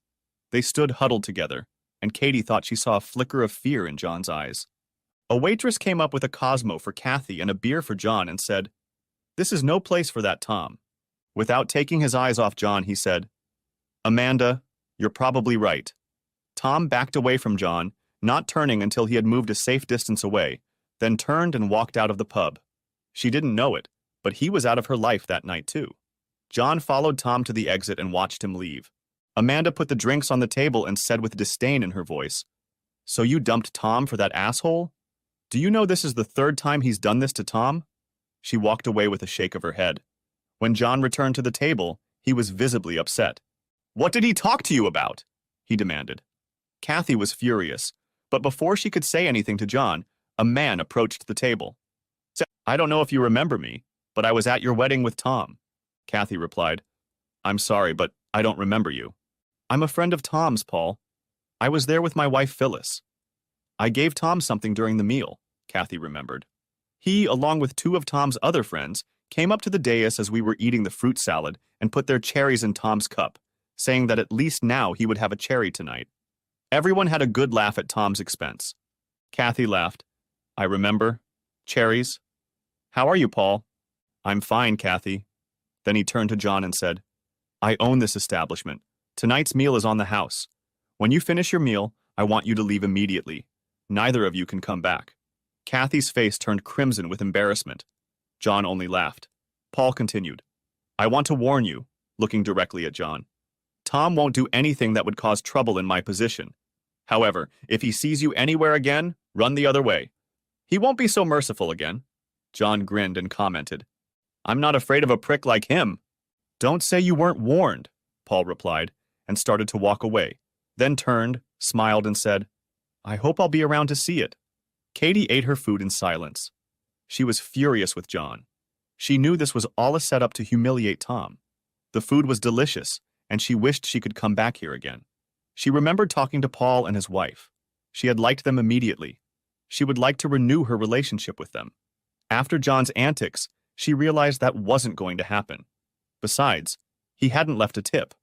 They stood huddled together, and Katie thought she saw a flicker of fear in John's eyes. A waitress came up with a Cosmo for Kathy and a beer for John and said, "This is no place for that Tom." Without taking his eyes off John, he said, "Amanda, you're probably right." Tom backed away from John, not turning until he had moved a safe distance away, then turned and walked out of the pub. She didn't know it, but he was out of her life that night too. John followed Tom to the exit and watched him leave. Amanda put the drinks on the table and said with disdain in her voice, "So you dumped Tom for that asshole? Do you know this is the third time he's done this to Tom?" She walked away with a shake of her head. When John returned to the table, he was visibly upset. "What did he talk to you about?" he demanded. Kathy was furious, but before she could say anything to John, a man approached the table. "I don't know if you remember me, but I was at your wedding with Tom." Kathy replied, "I'm sorry, but I don't remember you." "I'm a friend of Tom's, Paul. I was there with my wife, Phyllis." "I gave Tom something during the meal," Kathy remembered. He, along with two of Tom's other friends, came up to the dais as we were eating the fruit salad and put their cherries in Tom's cup, saying that at least now he would have a cherry tonight. Everyone had a good laugh at Tom's expense. Kathy laughed. "I remember. Cherries. How are you, Paul?" "I'm fine, Kathy." Then he turned to John and said, "I own this establishment. Tonight's meal is on the house. When you finish your meal, I want you to leave immediately. Neither of you can come back." Kathy's face turned crimson with embarrassment. John only laughed. Paul continued, "I want to warn you," looking directly at John. "Tom won't do anything that would cause trouble in my position. However, if he sees you anywhere again, run the other way. He won't be so merciful again." John grinned and commented, "I'm not afraid of a prick like him." "Don't say you weren't warned," Paul replied, and started to walk away, then turned, smiled, and said, "I hope I'll be around to see it." Katie ate her food in silence. She was furious with John. She knew this was all a setup to humiliate Tom. The food was delicious, and she wished she could come back here again. She remembered talking to Paul and his wife. She had liked them immediately. She would like to renew her relationship with them. After John's antics, she realized that wasn't going to happen. Besides, he hadn't left a tip.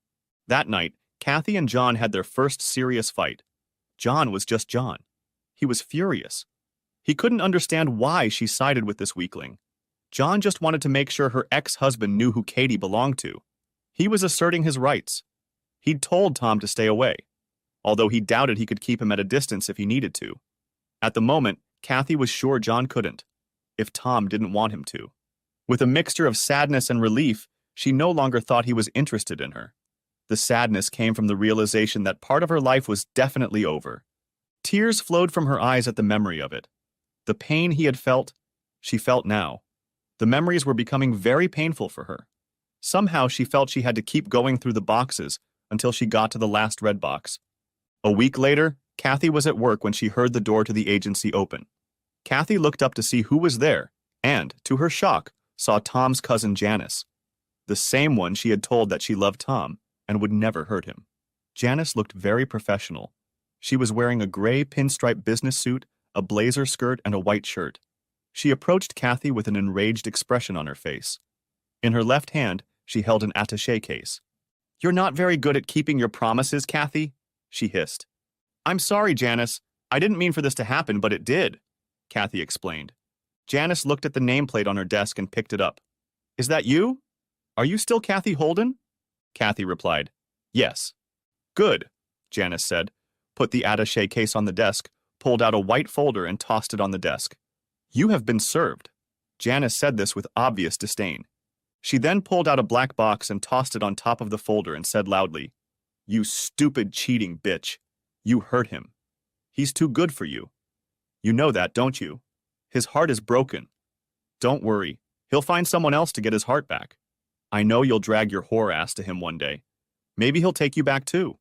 That night, Kathy and John had their first serious fight. John was just John. He was furious. He couldn't understand why she sided with this weakling. John just wanted to make sure her ex-husband knew who Katie belonged to. He was asserting his rights. He'd told Tom to stay away, although he doubted he could keep him at a distance if he needed to. At the moment, Kathy was sure John couldn't, if Tom didn't want him to. With a mixture of sadness and relief, she no longer thought he was interested in her. The sadness came from the realization that part of her life was definitely over. Tears flowed from her eyes at the memory of it. The pain he had felt, she felt now. The memories were becoming very painful for her. Somehow she felt she had to keep going through the boxes until she got to the last red box. A week later, Kathy was at work when she heard the door to the agency open. Kathy looked up to see who was there and, to her shock, saw Tom's cousin Janice, the same one she had told that she loved Tom and would never hurt him. Janice looked very professional. She was wearing a gray pinstripe business suit, a blazer skirt, and a white shirt. She approached Kathy with an enraged expression on her face. In her left hand, she held an attaché case. "You're not very good at keeping your promises, Kathy," she hissed. "I'm sorry, Janice. I didn't mean for this to happen, but it did," Kathy explained. Janice looked at the nameplate on her desk and picked it up. "Is that you? Are you still Kathy Holden?" Kathy replied, "Yes." "Good," Janice said, put the attaché case on the desk, pulled out a white folder and tossed it on the desk. "You have been served." Janice said this with obvious disdain. She then pulled out a black box and tossed it on top of the folder and said loudly, "You stupid cheating bitch. You hurt him. He's too good for you. You know that, don't you? His heart is broken. Don't worry. He'll find someone else to get his heart back. I know you'll drag your whore ass to him one day. Maybe he'll take you back too.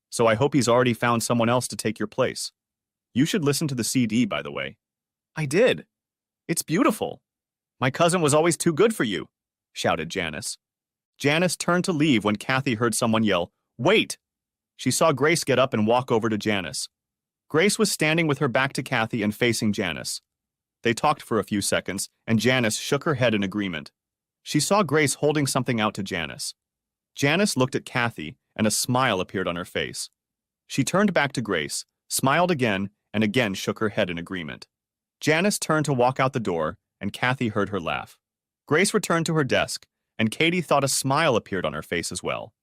So I hope he's already found someone else to take your place. You should listen to the CD, by the way." "I did. It's beautiful. My cousin was always too good for you," shouted Janice. Janice turned to leave when Kathy heard someone yell, "Wait!" She saw Grace get up and walk over to Janice. Grace was standing with her back to Kathy and facing Janice. They talked for a few seconds, and Janice shook her head in agreement. She saw Grace holding something out to Janice. Janice looked at Kathy, and a smile appeared on her face. She turned back to Grace, smiled again, and again shook her head in agreement. Janice turned to walk out the door, and Kathy heard her laugh. Grace returned to her desk, and Katie thought a smile appeared on her face as well.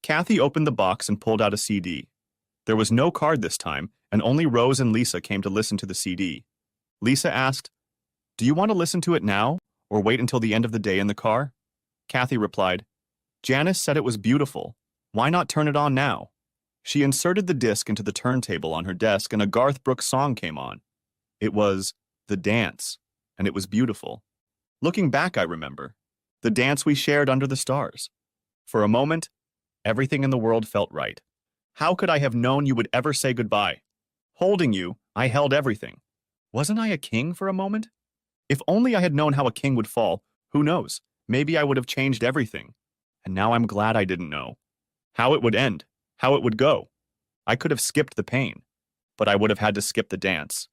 Kathy opened the box and pulled out a CD. There was no card this time, and only Rose and Lisa came to listen to the CD. Lisa asked, "Do you want to listen to it now, or wait until the end of the day in the car?" Kathy replied, "Janice said it was beautiful. Why not turn it on now?" She inserted the disc into the turntable on her desk, and a Garth Brooks song came on. It was The Dance, and it was beautiful. Looking back, I remember the dance we shared under the stars. For a moment, everything in the world felt right. How could I have known you would ever say goodbye? Holding you, I held everything. Wasn't I a king for a moment? If only I had known how a king would fall, who knows, maybe I would have changed everything. And now I'm glad I didn't know. How it would end, how it would go. I could have skipped the pain, but I would have had to skip the dance.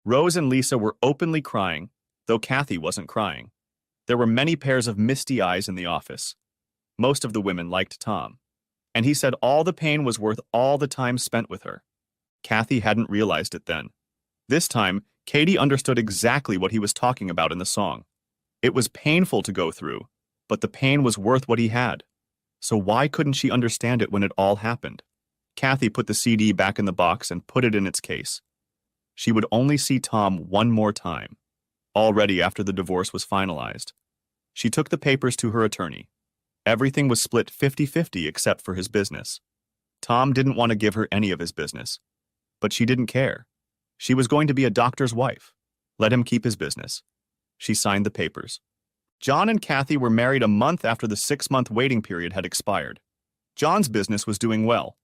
Rose and Lisa were openly crying, though Kathy wasn't crying. There were many pairs of misty eyes in the office. Most of the women liked Tom, and he said all the pain was worth all the time spent with her. Kathy hadn't realized it then. This time, Katie understood exactly what he was talking about in the song. It was painful to go through, but the pain was worth what he had. So why couldn't she understand it when it all happened? Kathy put the CD back in the box and put it in its case. She would only see Tom one more time, already after the divorce was finalized. She took the papers to her attorney. Everything was split 50-50 except for his business. Tom didn't want to give her any of his business, but she didn't care. She was going to be a doctor's wife. Let him keep his business. She signed the papers. John and Kathy were married a month after the 6-month waiting period had expired. John's business was doing well.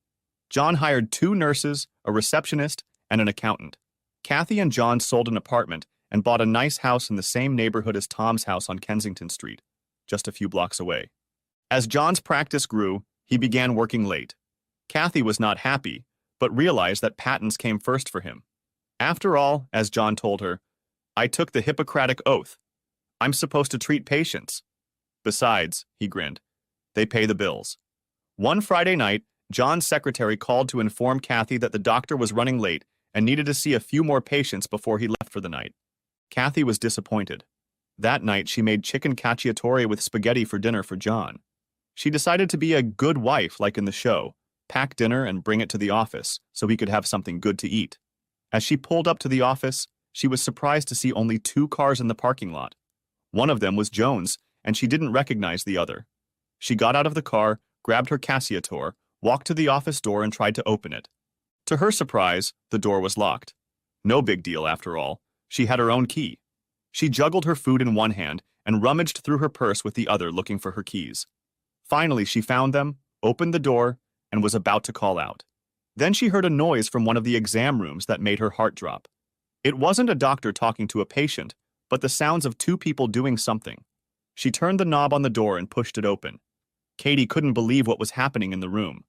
John hired 2 nurses, a receptionist, and an accountant. Kathy and John sold an apartment and bought a nice house in the same neighborhood as Tom's house on Kensington Street, just a few blocks away. As John's practice grew, he began working late. Kathy was not happy, but realized that patents came first for him. After all, as John told her, "I took the Hippocratic Oath. I'm supposed to treat patients. Besides," he grinned, "they pay the bills." One Friday night, John's secretary called to inform Kathy that the doctor was running late and needed to see a few more patients before he left for the night. Kathy was disappointed. That night, she made chicken cacciatore with spaghetti for dinner for John. She decided to be a good wife like in the show, pack dinner and bring it to the office so he could have something good to eat. As she pulled up to the office, she was surprised to see only 2 cars in the parking lot. One of them was Joan's, and she didn't recognize the other. She got out of the car, grabbed her cacciatore, walked to the office door and tried to open it. To her surprise, the door was locked. No big deal after all. She had her own key. She juggled her food in one hand and rummaged through her purse with the other looking for her keys. Finally, she found them, opened the door, and was about to call out. Then she heard a noise from one of the exam rooms that made her heart drop. It wasn't a doctor talking to a patient, but the sounds of 2 people doing something. She turned the knob on the door and pushed it open. Katie couldn't believe what was happening in the room.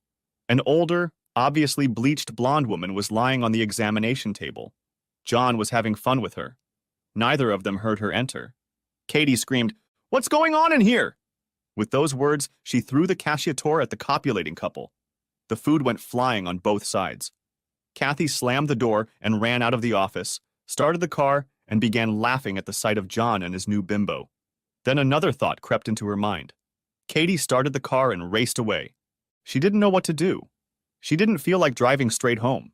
An older, obviously bleached blonde woman was lying on the examination table. John was having fun with her. Neither of them heard her enter. Katie screamed, "What's going on in here?" With those words, she threw the cacciatore at the copulating couple. The food went flying on both sides. Kathy slammed the door and ran out of the office, started the car, and began laughing at the sight of John and his new bimbo. Then another thought crept into her mind. Katie started the car and raced away. She didn't know what to do. She didn't feel like driving straight home.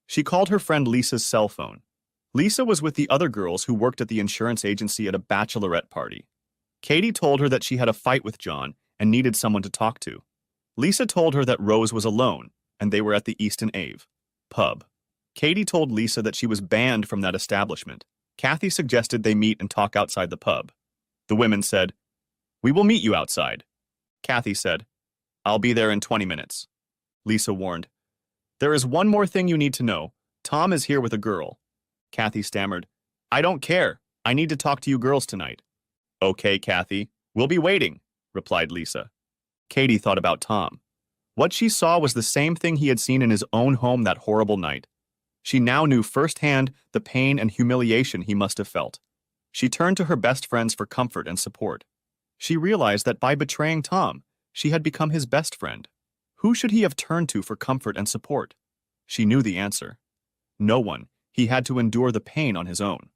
She called her friend Lisa's cell phone. Lisa was with the other girls who worked at the insurance agency at a bachelorette party. Katie told her that she had a fight with John and needed someone to talk to. Lisa told her that Rose was alone, and they were at the Easton Ave pub. Katie told Lisa that she was banned from that establishment. Kathy suggested they meet and talk outside the pub. The women said, "We will meet you outside." Kathy said, "I'll be there in 20 minutes. Lisa warned, "There is one more thing you need to know. Tom is here with a girl." Kathy stammered, "I don't care. I need to talk to you girls tonight." "Okay, Kathy. We'll be waiting," replied Lisa. Katie thought about Tom. What she saw was the same thing he had seen in his own home that horrible night. She now knew firsthand the pain and humiliation he must have felt. She turned to her best friends for comfort and support. She realized that by betraying Tom, she had become his best friend. Who should he have turned to for comfort and support? She knew the answer. No one. He had to endure the pain on his own.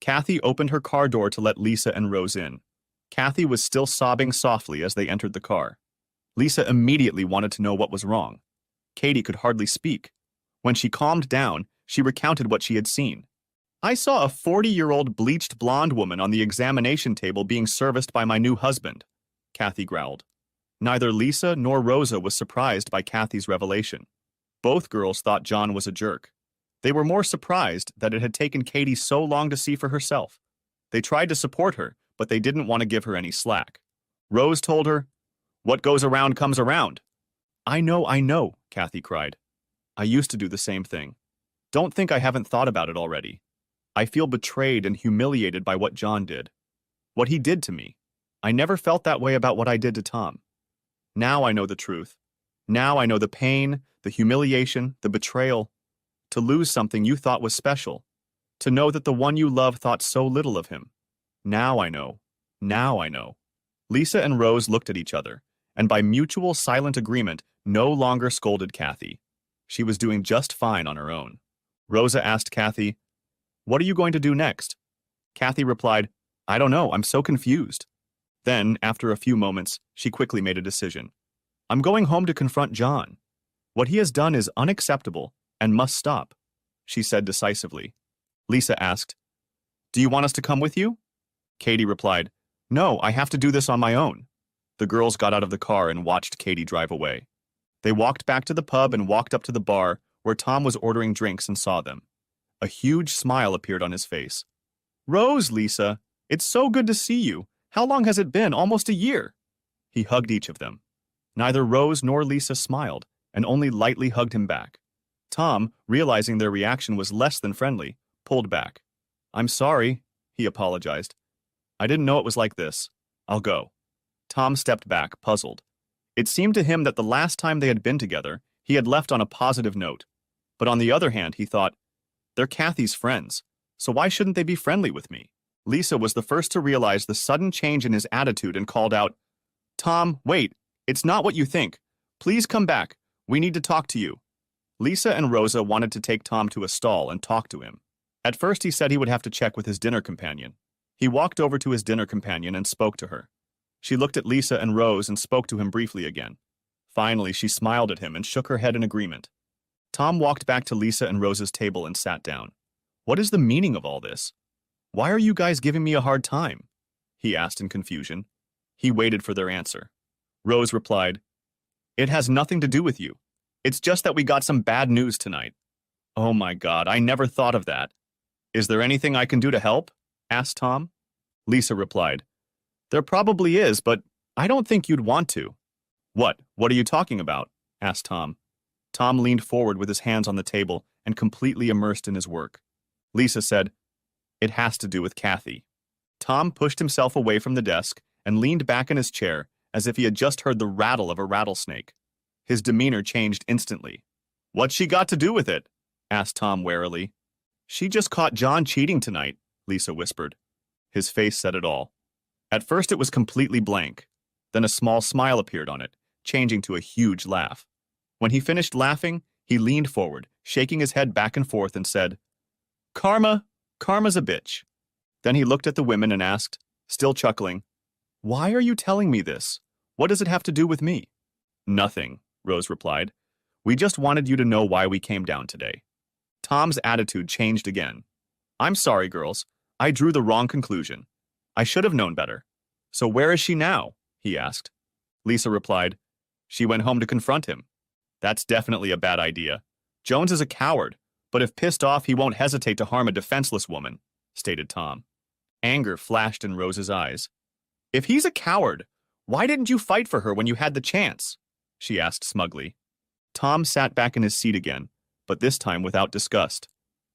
Kathy opened her car door to let Lisa and Rose in. Kathy was still sobbing softly as they entered the car. Lisa immediately wanted to know what was wrong. Katie could hardly speak. When she calmed down, she recounted what she had seen. I saw a 40-year-old bleached blonde woman on the examination table being serviced by my new husband, Kathy growled. Neither Lisa nor Rosa was surprised by Kathy's revelation. Both girls thought John was a jerk. They were more surprised that it had taken Katie so long to see for herself. They tried to support her, but they didn't want to give her any slack. Rose told her, "What goes around comes around." I know, Kathy cried. I used to do the same thing. Don't think I haven't thought about it already. I feel betrayed and humiliated by what John did. What he did to me. I never felt that way about what I did to Tom. Now I know the truth. Now I know the pain, the humiliation, the betrayal. To lose something you thought was special. To know that the one you love thought so little of him. Now I know. Now I know. Lisa and Rose looked at each other, and by mutual silent agreement, no longer scolded Kathy. She was doing just fine on her own. Rosa asked Kathy, "What are you going to do next?" Kathy replied, "I don't know, I'm so confused." Then, after a few moments, she quickly made a decision. "I'm going home to confront John. What he has done is unacceptable and must stop," she said decisively. Lisa asked, "Do you want us to come with you?" Katie replied, "No, I have to do this on my own." The girls got out of the car and watched Katie drive away. They walked back to the pub and walked up to the bar where Tom was ordering drinks and saw them. A huge smile appeared on his face. "Rose, Lisa, it's so good to see you. How long has it been? Almost a year." He hugged each of them. Neither Rose nor Lisa smiled, and only lightly hugged him back. Tom, realizing their reaction was less than friendly, pulled back. "I'm sorry," he apologized. "I didn't know it was like this. I'll go." Tom stepped back, puzzled. It seemed to him that the last time they had been together, he had left on a positive note. But on the other hand, he thought, they're Kathy's friends, so why shouldn't they be friendly with me? Lisa was the first to realize the sudden change in his attitude and called out, "Tom, wait, it's not what you think. Please come back. We need to talk to you." Lisa and Rosa wanted to take Tom to a stall and talk to him. At first he said he would have to check with his dinner companion. He walked over to his dinner companion and spoke to her. She looked at Lisa and Rose and spoke to him briefly again. Finally, she smiled at him and shook her head in agreement. Tom walked back to Lisa and Rose's table and sat down. "What is the meaning of all this? Why are you guys giving me a hard time?" he asked in confusion. He waited for their answer. Rose replied, "It has nothing to do with you. It's just that we got some bad news tonight." "Oh my God, I never thought of that. Is there anything I can do to help?" asked Tom. Lisa replied, "There probably is, but I don't think you'd want to." What are you talking about?" asked Tom. Tom leaned forward with his hands on the table and completely immersed in his work. Lisa said, "It has to do with Kathy." Tom pushed himself away from the desk and leaned back in his chair as if he had just heard the rattle of a rattlesnake. His demeanor changed instantly. "What's she got to do with it?" asked Tom warily. "She just caught John cheating tonight," Lisa whispered. His face said it all. At first it was completely blank. Then a small smile appeared on it, changing to a huge laugh. When he finished laughing, he leaned forward, shaking his head back and forth and said, Karma's a bitch." Then he looked at the women and asked, still chuckling, "Why are you telling me this? What does it have to do with me?" "Nothing," Rose replied. "We just wanted you to know why we came down today." Tom's attitude changed again. "I'm sorry, girls. I drew the wrong conclusion. I should have known better. So where is she now?" he asked. Lisa replied, "She went home to confront him." "That's definitely a bad idea. Jones is a coward, but if pissed off, he won't hesitate to harm a defenseless woman," stated Tom. Anger flashed in Rose's eyes. "If he's a coward, why didn't you fight for her when you had the chance?" she asked smugly. Tom sat back in his seat again, but this time without disgust.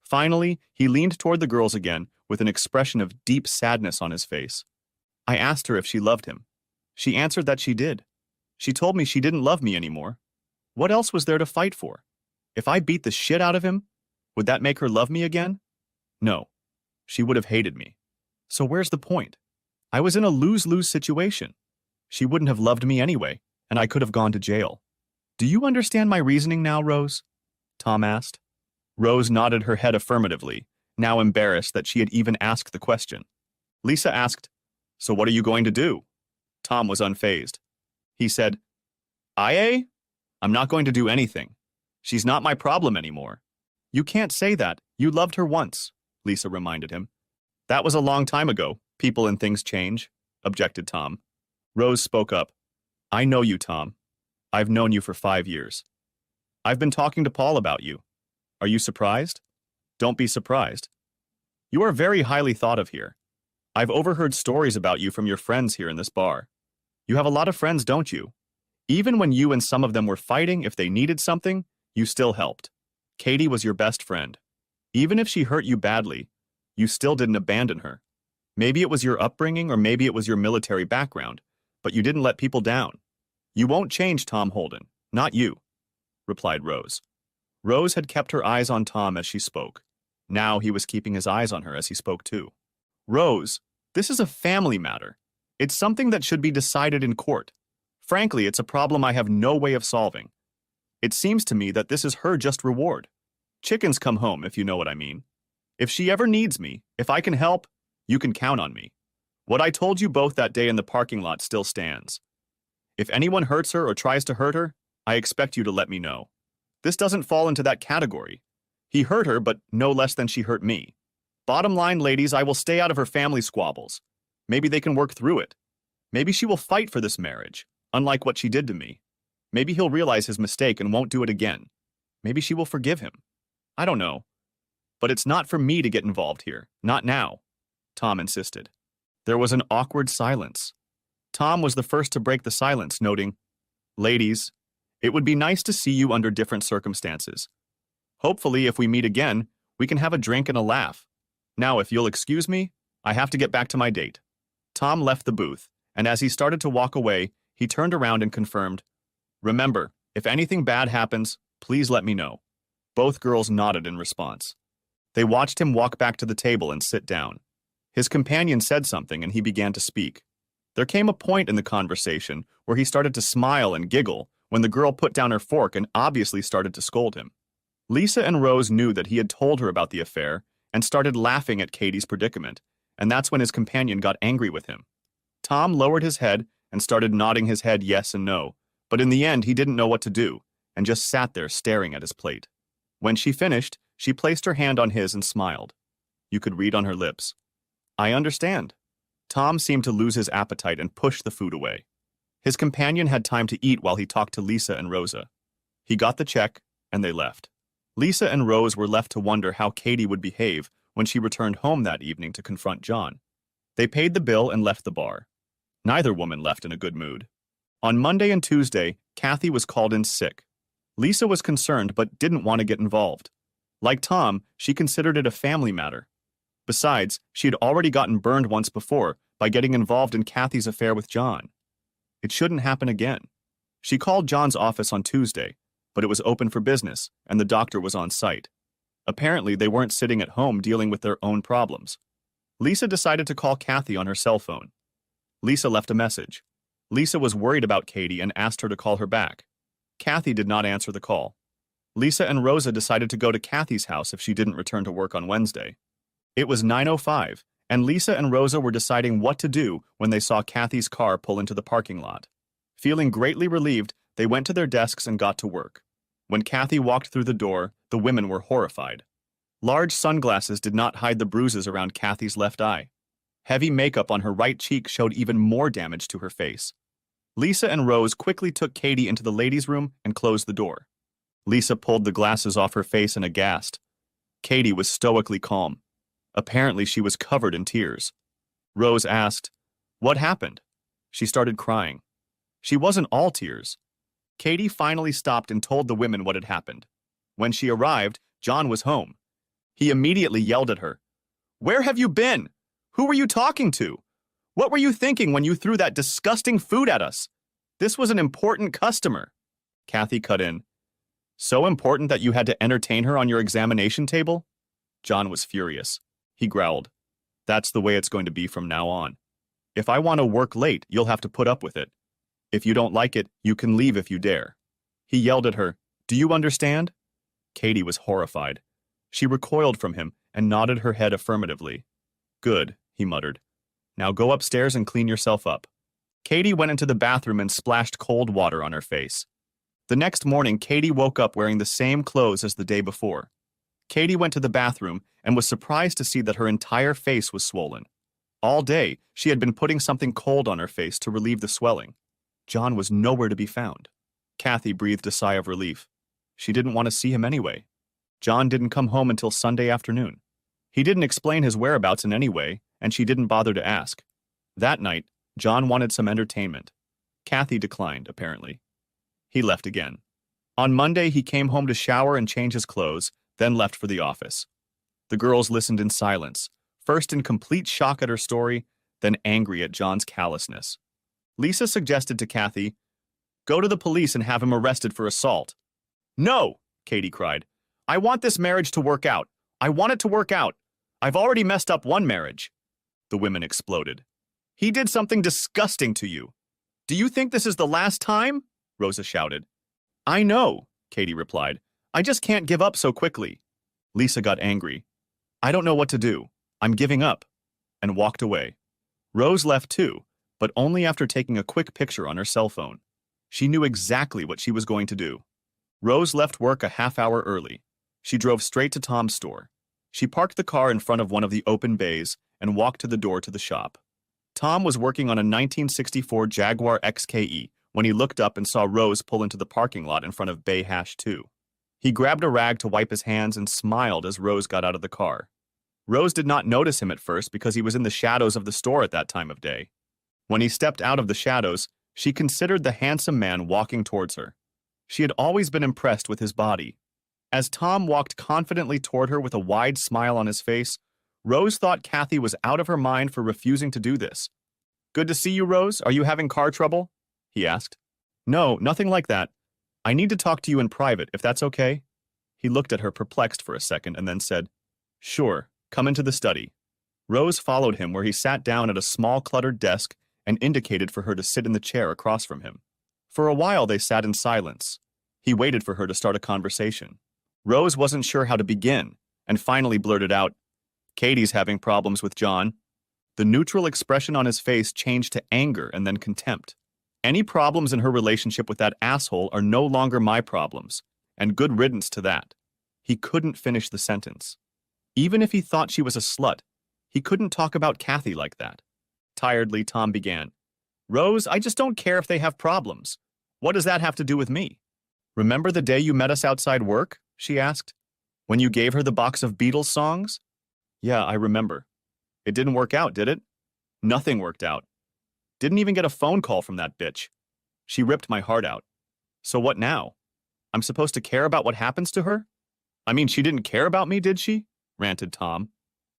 Finally, he leaned toward the girls again with an expression of deep sadness on his face. "I asked her if she loved him. She answered that she did. She told me she didn't love me anymore. What else was there to fight for? If I beat the shit out of him, would that make her love me again? No. She would have hated me. So where's the point? I was in a lose-lose situation. She wouldn't have loved me anyway, and I could have gone to jail. Do you understand my reasoning now, Rose? Tom asked. Rose nodded her head affirmatively, now embarrassed that she had even asked the question. Lisa asked, "So what are you going to do?" Tom was unfazed. He said, I'm not going to do anything. She's not my problem anymore." "You can't say that. You loved her once," Lisa reminded him. "That was a long time ago. People and things change," objected Tom. Rose spoke up. "I know you, Tom. I've known you for 5 years. I've been talking to Paul about you. Are you surprised? Don't be surprised. You are very highly thought of here. I've overheard stories about you from your friends here in this bar. You have a lot of friends, don't you? Even when you and some of them were fighting, if they needed something, you still helped. Katie was your best friend. Even if she hurt you badly, you still didn't abandon her. Maybe it was your upbringing or maybe it was your military background, but you didn't let people down. You won't change, Tom Holden. Not you," replied Rose. Rose had kept her eyes on Tom as she spoke. Now he was keeping his eyes on her as he spoke too. "Rose, this is a family matter. It's something that should be decided in court. Frankly, it's a problem I have no way of solving. It seems to me that this is her just reward. Chickens come home, if you know what I mean. If she ever needs me, if I can help, you can count on me. What I told you both that day in the parking lot still stands. If anyone hurts her or tries to hurt her, I expect you to let me know. This doesn't fall into that category. He hurt her, but no less than she hurt me. Bottom line, ladies, I will stay out of her family squabbles. Maybe they can work through it. Maybe she will fight for this marriage, unlike what she did to me. Maybe he'll realize his mistake and won't do it again. Maybe she will forgive him. I don't know. But it's not for me to get involved here. Not now," Tom insisted. There was an awkward silence. Tom was the first to break the silence, noting, "Ladies, it would be nice to see you under different circumstances. Hopefully, if we meet again, we can have a drink and a laugh. Now, if you'll excuse me, I have to get back to my date." Tom left the booth, and as he started to walk away, he turned around and confirmed, "Remember, if anything bad happens, please let me know." Both girls nodded in response. They watched him walk back to the table and sit down. His companion said something and he began to speak. There came a point in the conversation where he started to smile and giggle when the girl put down her fork and obviously started to scold him. Lisa and Rose knew that he had told her about the affair and started laughing at Katie's predicament, and that's when his companion got angry with him. Tom lowered his head and started nodding his head yes and no, but in the end he didn't know what to do and just sat there staring at his plate. When she finished, she placed her hand on his and smiled. You could read on her lips, "I understand." Tom seemed to lose his appetite and pushed the food away. His companion had time to eat while he talked to Lisa and Rosa. He got the check, and they left. Lisa and Rose were left to wonder how Katie would behave when she returned home that evening to confront John. They paid the bill and left the bar. Neither woman left in a good mood. On Monday and Tuesday, Kathy was called in sick. Lisa was concerned but didn't want to get involved. Like Tom, she considered it a family matter. Besides, she had already gotten burned once before by getting involved in Kathy's affair with John. It shouldn't happen again. She called John's office on Tuesday, but it was open for business, and the doctor was on site. Apparently, they weren't sitting at home dealing with their own problems. Lisa decided to call Kathy on her cell phone. Lisa left a message. Lisa was worried about Katie and asked her to call her back. Kathy did not answer the call. Lisa and Rosa decided to go to Kathy's house if she didn't return to work on Wednesday. It was 9:05, and Lisa and Rosa were deciding what to do when they saw Kathy's car pull into the parking lot. Feeling greatly relieved, they went to their desks and got to work. When Kathy walked through the door, the women were horrified. Large sunglasses did not hide the bruises around Kathy's left eye. Heavy makeup on her right cheek showed even more damage to her face. Lisa and Rose quickly took Katie into the ladies' room and closed the door. Lisa pulled the glasses off her face and aghast. Katie was stoically calm. Apparently, she was covered in tears. Rose asked, "What happened?" She started crying. She wasn't all tears. Katie finally stopped and told the women what had happened. When she arrived, John was home. He immediately yelled at her. "Where have you been? Who were you talking to? What were you thinking when you threw that disgusting food at us? This was an important customer." Kathy cut in. "So important that you had to entertain her on your examination table?" John was furious. He growled, That's the way it's going to be from now on. If I want to work late, you'll have to put up with it. If you don't like it, you can leave if you dare. He yelled at her, "Do you understand?" Katie was horrified. She recoiled from him and nodded her head affirmatively. "Good," he muttered. "Now go upstairs and clean yourself up." Katie went into the bathroom and splashed cold water on her face. The next morning, Katie woke up wearing the same clothes as the day before. Katie went to the bathroom and was surprised to see that her entire face was swollen. All day, she had been putting something cold on her face to relieve the swelling. John was nowhere to be found. Kathy breathed a sigh of relief. She didn't want to see him anyway. John didn't come home until Sunday afternoon. He didn't explain his whereabouts in any way, and she didn't bother to ask. That night, John wanted some entertainment. Kathy declined, apparently. He left again. On Monday, he came home to shower and change his clothes, then left for the office. The girls listened in silence, first in complete shock at her story, then angry at John's callousness. Lisa suggested to Kathy, "Go to the police and have him arrested for assault." "No!" Katie cried. "I want this marriage to work out. I want it to work out. I've already messed up one marriage." The women exploded. "He did something disgusting to you. Do you think this is the last time?" Rosa shouted. "I know," Katie replied. "I just can't give up so quickly." Lisa got angry. "I don't know what to do. I'm giving up," and walked away. Rose left too, but only after taking a quick picture on her cell phone. She knew exactly what she was going to do. Rose left work a half hour early. She drove straight to Tom's store. She parked the car in front of one of the open bays and walked to the door to the shop. Tom was working on a 1964 Jaguar XKE when he looked up and saw Rose pull into the parking lot in front of Bay Hash 2. He grabbed a rag to wipe his hands and smiled as Rose got out of the car. Rose did not notice him at first because he was in the shadows of the store at that time of day. When he stepped out of the shadows, she considered the handsome man walking towards her. She had always been impressed with his body. As Tom walked confidently toward her with a wide smile on his face, Rose thought Kathy was out of her mind for refusing to do this. "Good to see you, Rose. Are you having car trouble?" he asked. "No, nothing like that. I need to talk to you in private, if that's okay." He looked at her perplexed for a second and then said, "Sure, come into the study." Rose followed him where he sat down at a small cluttered desk and indicated for her to sit in the chair across from him. For a while they sat in silence. He waited for her to start a conversation. Rose wasn't sure how to begin, and finally blurted out, "Katie's having problems with John." The neutral expression on his face changed to anger and then contempt. "Any problems in her relationship with that asshole are no longer my problems, and good riddance to that." He couldn't finish the sentence. Even if he thought she was a slut, he couldn't talk about Kathy like that. Tiredly, Tom began, "Rose, I just don't care if they have problems. What does that have to do with me?" "Remember the day you met us outside work?" she asked. "When you gave her the box of Beatles songs?" "Yeah, I remember. It didn't work out, did it?" "Nothing worked out. Didn't even get a phone call from that bitch. She ripped my heart out. So what now? I'm supposed to care about what happens to her? I mean, she didn't care about me, did she?" ranted Tom.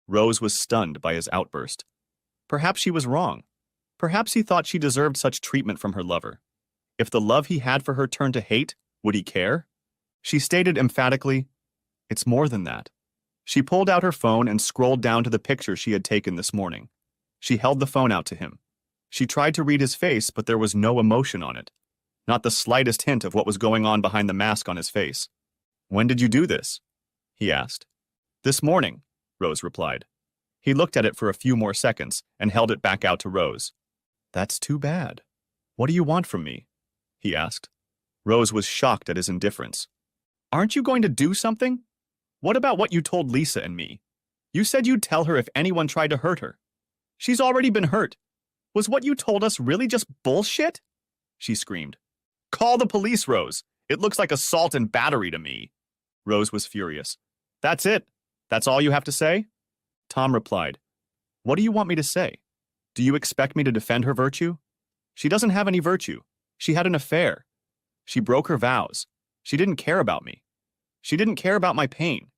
Rose was stunned by his outburst. Perhaps she was wrong. Perhaps he thought she deserved such treatment from her lover. If the love he had for her turned to hate, would he care? She stated emphatically, "It's more than that." She pulled out her phone and scrolled down to the picture she had taken this morning. She held the phone out to him. She tried to read his face, but there was no emotion on it. Not the slightest hint of what was going on behind the mask on his face. "When did you do this?" he asked. "This morning," Rose replied. He looked at it for a few more seconds and held it back out to Rose. "That's too bad. What do you want from me?" he asked. Rose was shocked at his indifference. "Aren't you going to do something? What about what you told Lisa and me? You said you'd tell her if anyone tried to hurt her. She's already been hurt. Was what you told us really just bullshit?" she screamed. "Call the police, Rose. It looks like assault and battery to me." Rose was furious. "That's it? That's all you have to say?" Tom replied, "What do you want me to say? Do you expect me to defend her virtue? She doesn't have any virtue. She had an affair. She broke her vows. She didn't care about me. She didn't care about my pain.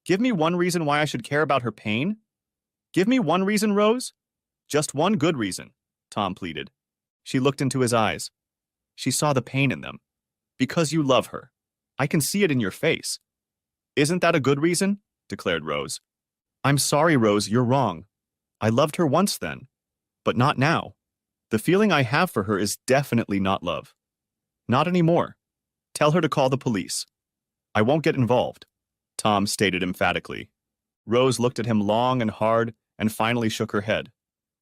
Give me one reason why I should care about her pain? Give me one reason, Rose? Just one good reason," Tom pleaded. She looked into his eyes. She saw the pain in them. "Because you love her. I can see it in your face." "Isn't that a good reason?" declared Rose. "I'm sorry, Rose, you're wrong. I loved her once then, but not now. The feeling I have for her is definitely not love. Not anymore. Tell her to call the police. I won't get involved, Tom stated emphatically. Rose looked at him long and hard and finally shook her head.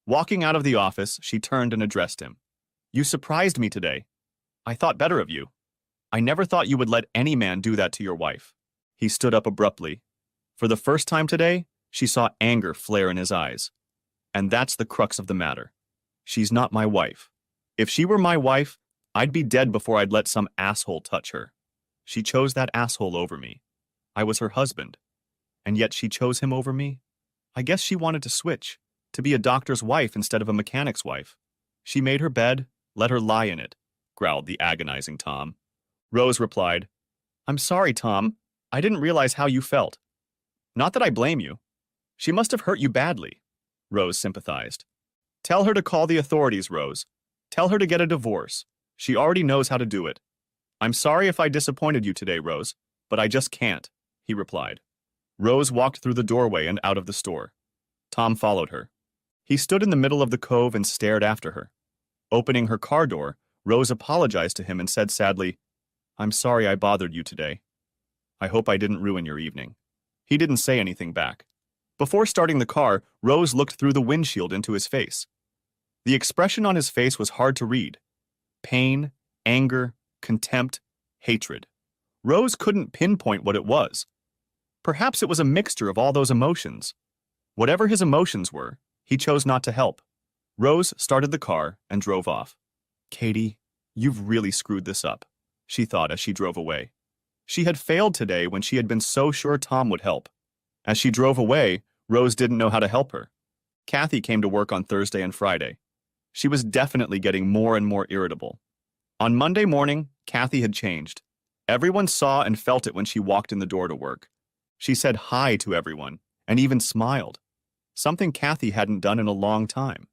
Walking out of the office, she turned and addressed him. You surprised me today. I thought better of you. I never thought you would let any man do that to your wife. He stood up abruptly. For the first time today, she saw anger flare in his eyes. And that's the crux of the matter. She's not my wife. If she were my wife, I'd be dead before I'd let some asshole touch her. She chose that asshole over me. I was her husband. And yet she chose him over me? I guess she wanted to switch, to be a doctor's wife instead of a mechanic's wife. She made her bed, let her lie in it, growled the agonizing Tom. Rose replied, I'm sorry, Tom. I didn't realize how you felt. Not that I blame you. She must have hurt you badly. Rose sympathized. Tell her to call the authorities, Rose. Tell her to get a divorce. She already knows how to do it. I'm sorry if I disappointed you today, Rose, but I just can't, he replied. Rose walked through the doorway and out of the store. Tom followed her. He stood in the middle of the cove and stared after her. Opening her car door, Rose apologized to him and said sadly, I'm sorry I bothered you today. I hope I didn't ruin your evening. He didn't say anything back. Before starting the car, Rose looked through the windshield into his face. The expression on his face was hard to read. Pain, anger, contempt, hatred. Rose couldn't pinpoint what it was. Perhaps it was a mixture of all those emotions. Whatever his emotions were, he chose not to help. Rose started the car and drove off. Katie, you've really screwed this up, she thought as she drove away. She had failed today when she had been so sure Tom would help. As she drove away, Rose didn't know how to help her. Kathy came to work on Thursday and Friday. She was definitely getting more and more irritable. On Monday morning, Kathy had changed. Everyone saw and felt it when she walked in the door to work. She said hi to everyone, and even smiled. Something Kathy hadn't done in a long time.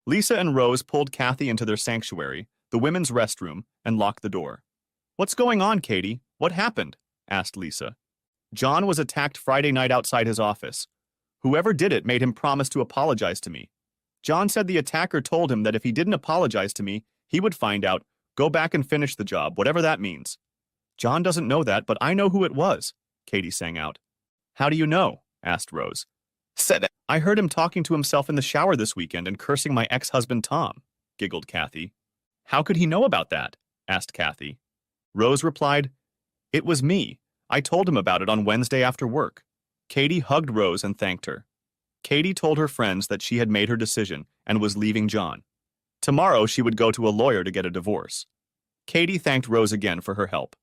Lisa and Rose pulled Kathy into their sanctuary, the women's restroom, and locked the door. What's going on, Katie? What happened? Asked Lisa. John was attacked Friday night outside his office. Whoever did it made him promise to apologize to me. John said the attacker told him that if he didn't apologize to me, he would find out, go back and finish the job, whatever that means. John doesn't know that, but I know who it was, Katie sang out. How do you know? Asked Rose. Said I heard him talking to himself in the shower this weekend and cursing my ex-husband Tom, giggled Kathy. How could he know about that? Asked Kathy. Rose replied, It was me. I told him about it on Wednesday after work. Katie hugged Rose and thanked her. Katie told her friends that she had made her decision and was leaving John. Tomorrow she would go to a lawyer to get a divorce. Katie thanked Rose again for her help.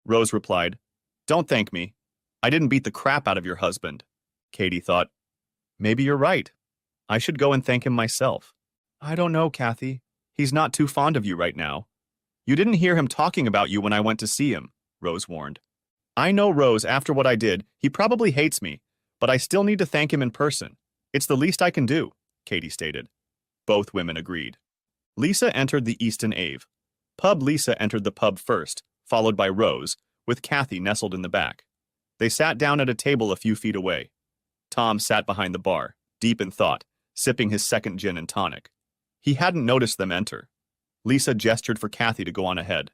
Rose replied, Don't thank me. I didn't beat the crap out of your husband. Katie thought, Maybe you're right. I should go and thank him myself. I don't know, Kathy. He's not too fond of you right now. You didn't hear him talking about you when I went to see him, Rose warned. I know, Rose, after what I did, he probably hates me, but I still need to thank him in person. It's the least I can do, Katie stated. Both women agreed. Lisa entered the Easton Ave. Pub Lisa entered the pub first, followed by Rose, with Kathy nestled in the back. They sat down at a table a few feet away. Tom sat behind the bar, deep in thought, sipping his second gin and tonic. He hadn't noticed them enter. Lisa gestured for Kathy to go on ahead.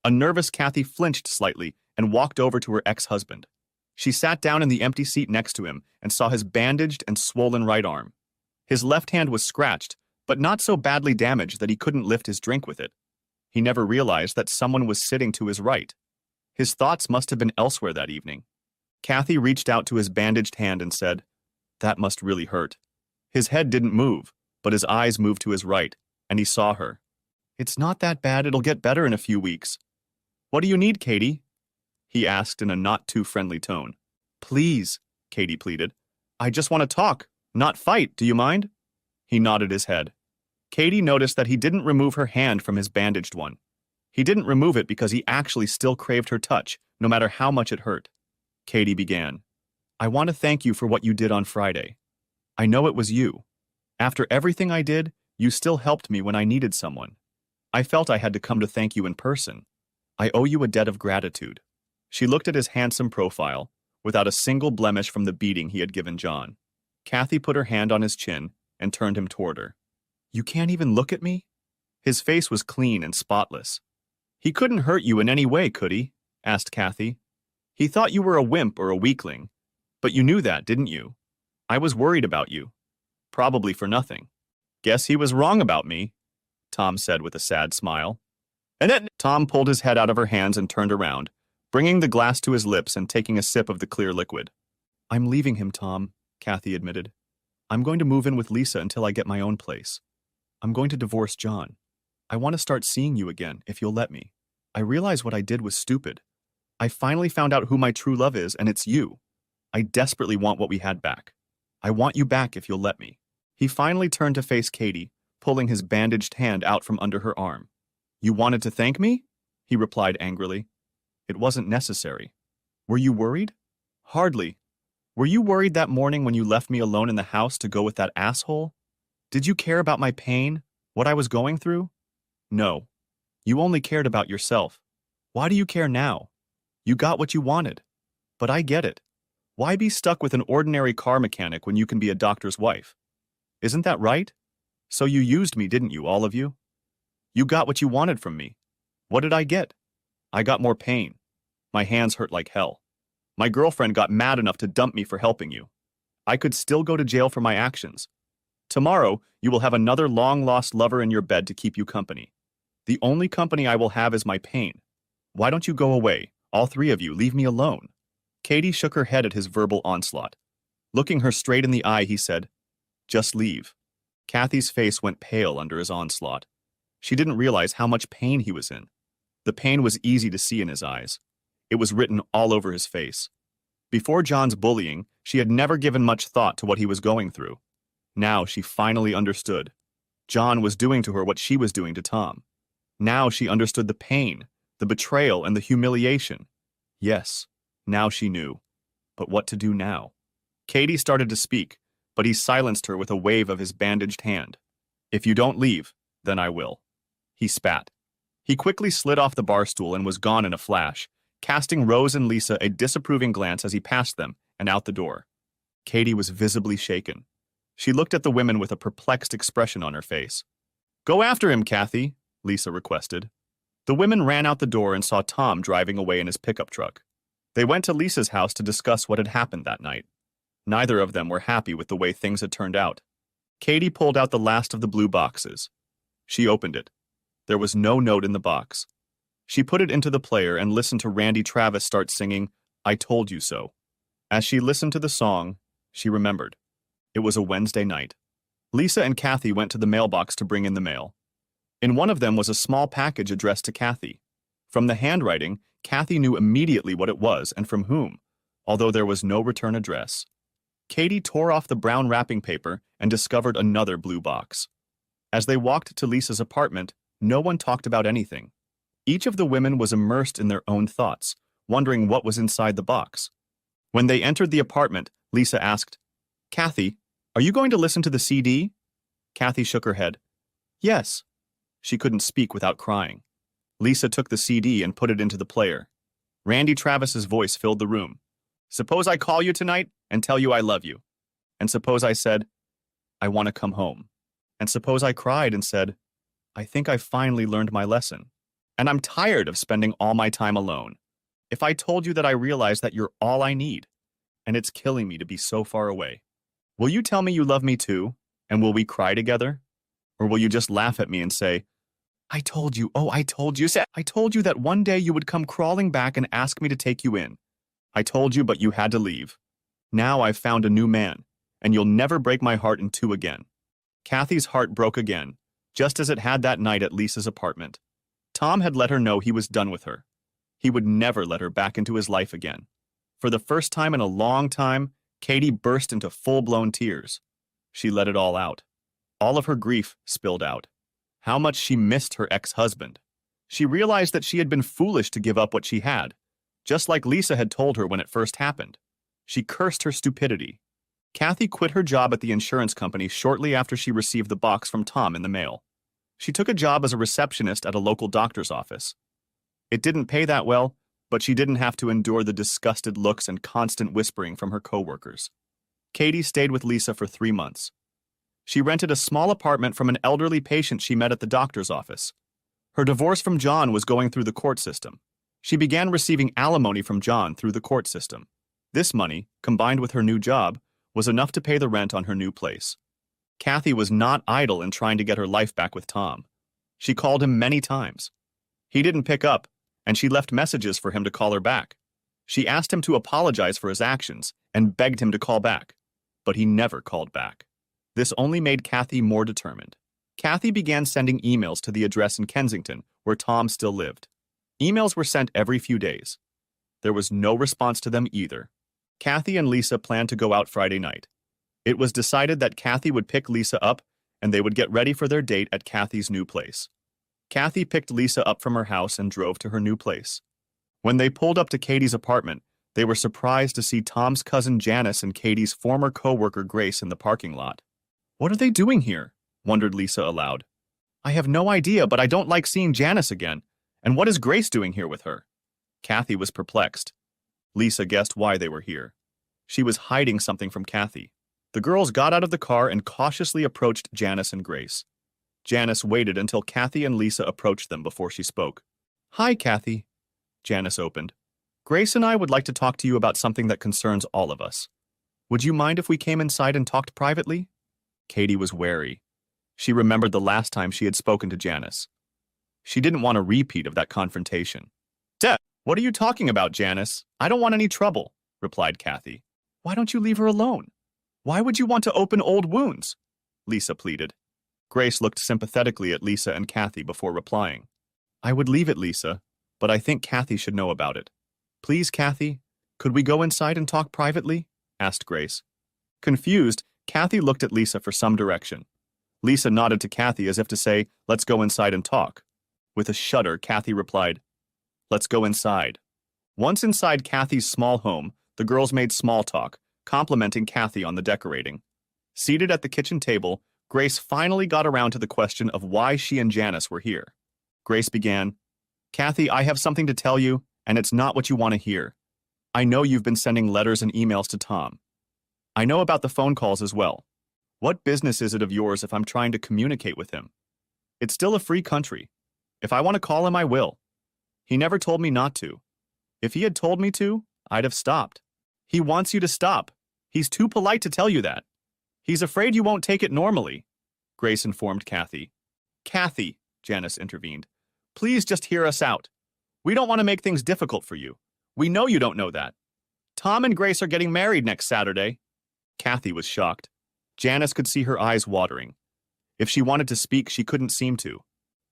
A nervous Kathy flinched slightly and walked over to her ex-husband. She sat down in the empty seat next to him and saw his bandaged and swollen right arm. His left hand was scratched, but not so badly damaged that he couldn't lift his drink with it. He never realized that someone was sitting to his right. His thoughts must have been elsewhere that evening. Kathy reached out to his bandaged hand and said, That must really hurt. His head didn't move, but his eyes moved to his right, and he saw her. It's not that bad, it'll get better in a few weeks. What do you need, Katie? He asked in a not-too-friendly tone. Please, Katie pleaded. I just want to talk, not fight, do you mind? He nodded his head. Katie noticed that he didn't remove her hand from his bandaged one. He didn't remove it because he actually still craved her touch, no matter how much it hurt. Katie began. I want to thank you for what you did on Friday. I know it was you. After everything I did, you still helped me when I needed someone. I felt I had to come to thank you in person. I owe you a debt of gratitude. She looked at his handsome profile, without a single blemish from the beating he had given John. Kathy put her hand on his chin and turned him toward her. You can't even look at me? His face was clean and spotless. He couldn't hurt you in any way, could he? Asked Kathy. He thought you were a wimp or a weakling. But you knew that, didn't you? I was worried about you. Probably for nothing. Guess he was wrong about me, Tom said with a sad smile. And then Tom pulled his head out of her hands and turned around, bringing the glass to his lips and taking a sip of the clear liquid. I'm leaving him, Tom, Kathy admitted. I'm going to move in with Lisa until I get my own place. I'm going to divorce John. I want to start seeing you again, if you'll let me. I realize what I did was stupid. I finally found out who my true love is, and it's you. I desperately want what we had back. I want you back if you'll let me. He finally turned to face Katie, pulling his bandaged hand out from under her arm. You wanted to thank me? He replied angrily. It wasn't necessary. Were you worried? Hardly. Were you worried that morning when you left me alone in the house to go with that asshole? Did you care about my pain? What I was going through? No. You only cared about yourself. Why do you care now? You got what you wanted. But I get it. Why be stuck with an ordinary car mechanic when you can be a doctor's wife? Isn't that right? So you used me, didn't you, all of you? You got what you wanted from me. What did I get? I got more pain. My hands hurt like hell. My girlfriend got mad enough to dump me for helping you. I could still go to jail for my actions. Tomorrow, you will have another long-lost lover in your bed to keep you company. The only company I will have is my pain. Why don't you go away? All three of you, leave me alone. Katie shook her head at his verbal onslaught. Looking her straight in the eye, he said, Just leave. Kathy's face went pale under his onslaught. She didn't realize how much pain he was in. The pain was easy to see in his eyes. It was written all over his face. Before John's bullying, she had never given much thought to what he was going through. Now she finally understood. John was doing to her what she was doing to Tom. Now she understood the pain, the betrayal, and the humiliation. Yes, now she knew. But what to do now? Katie started to speak, but he silenced her with a wave of his bandaged hand. If you don't leave, then I will. He spat. He quickly slid off the bar stool and was gone in a flash, casting Rose and Lisa a disapproving glance as he passed them and out the door. Katie was visibly shaken. She looked at the women with a perplexed expression on her face. Go after him, Kathy, Lisa requested. The women ran out the door and saw Tom driving away in his pickup truck. They went to Lisa's house to discuss what had happened that night. Neither of them were happy with the way things had turned out. Katie pulled out the last of the blue boxes. She opened it. There was no note in the box. She put it into the player and listened to Randy Travis start singing, I Told You So. As she listened to the song, she remembered. It was a Wednesday night. Lisa and Kathy went to the mailbox to bring in the mail. In one of them was a small package addressed to Kathy. From the handwriting, Kathy knew immediately what it was and from whom, although there was no return address. Katie tore off the brown wrapping paper and discovered another blue box. As they walked to Lisa's apartment, no one talked about anything. Each of the women was immersed in their own thoughts, wondering what was inside the box. When they entered the apartment, Lisa asked, Kathy, are you going to listen to the CD? Kathy shook her head. Yes. She couldn't speak without crying. Lisa took the CD and put it into the player. Randy Travis's voice filled the room. Suppose I call you tonight and tell you I love you. And suppose I said, I want to come home. And suppose I cried and said, I think I finally learned my lesson. And I'm tired of spending all my time alone. If I told you that I realize that you're all I need, and it's killing me to be so far away, will you tell me you love me too, and will we cry together? Or will you just laugh at me and say, I told you, oh, I told you that one day you would come crawling back and ask me to take you in. I told you, but you had to leave. Now I've found a new man, and you'll never break my heart in two again. Kathy's heart broke again, just as it had that night at Lisa's apartment. Tom had let her know he was done with her. He would never let her back into his life again. For the first time in a long time, Katie burst into full-blown tears. She let it all out. All of her grief spilled out. How much she missed her ex-husband. She realized that she had been foolish to give up what she had, just like Lisa had told her when it first happened. She cursed her stupidity. Kathy quit her job at the insurance company shortly after she received the box from Tom in the mail. She took a job as a receptionist at a local doctor's office. It didn't pay that well, but she didn't have to endure the disgusted looks and constant whispering from her coworkers. Katie stayed with Lisa for 3 months. She rented a small apartment from an elderly patient she met at the doctor's office. Her divorce from John was going through the court system. She began receiving alimony from John through the court system. This money, combined with her new job, was enough to pay the rent on her new place. Kathy was not idle in trying to get her life back with Tom. She called him many times. He didn't pick up, and she left messages for him to call her back. She asked him to apologize for his actions and begged him to call back, but he never called back. This only made Kathy more determined. Kathy began sending emails to the address in Kensington, where Tom still lived. Emails were sent every few days. There was no response to them either. Kathy and Lisa planned to go out Friday night. It was decided that Kathy would pick Lisa up and they would get ready for their date at Kathy's new place. Kathy picked Lisa up from her house and drove to her new place. When they pulled up to Katie's apartment, they were surprised to see Tom's cousin Janice and Katie's former co-worker Grace in the parking lot. "What are they doing here?" wondered Lisa aloud. "I have no idea, but I don't like seeing Janice again. And what is Grace doing here with her?" Kathy was perplexed. Lisa guessed why they were here. She was hiding something from Kathy. The girls got out of the car and cautiously approached Janice and Grace. Janice waited until Kathy and Lisa approached them before she spoke. "Hi, Kathy," Janice opened. "Grace and I would like to talk to you about something that concerns all of us. Would you mind if we came inside and talked privately?" Katie was wary. She remembered the last time she had spoken to Janice. She didn't want a repeat of that confrontation. "What are you talking about, Janice? I don't want any trouble," replied Kathy. "Why don't you leave her alone? Why would you want to open old wounds?" Lisa pleaded. Grace looked sympathetically at Lisa and Kathy before replying. "I would leave it, Lisa, but I think Kathy should know about it. Please, Kathy, could we go inside and talk privately?" asked Grace. Confused, Kathy looked at Lisa for some direction. Lisa nodded to Kathy as if to say, "Let's go inside and talk." With a shudder, Kathy replied, "Let's go inside." Once inside Kathy's small home, the girls made small talk, complimenting Kathy on the decorating. Seated at the kitchen table, Grace finally got around to the question of why she and Janice were here. Grace began, "Kathy, I have something to tell you, and it's not what you want to hear. I know you've been sending letters and emails to Tom. I know about the phone calls as well. What business is it of yours if I'm trying to communicate with him? It's still a free country. If I want to call him, I will. He never told me not to. If he had told me to, I'd have stopped. He wants you to stop. He's too polite to tell you that. He's afraid you won't take it normally," Grace informed Kathy. "Kathy," Janice intervened, "please just hear us out. We don't want to make things difficult for you. We know you don't know that. Tom and Grace are getting married next Saturday." Kathy was shocked. Janice could see her eyes watering. If she wanted to speak, she couldn't seem to.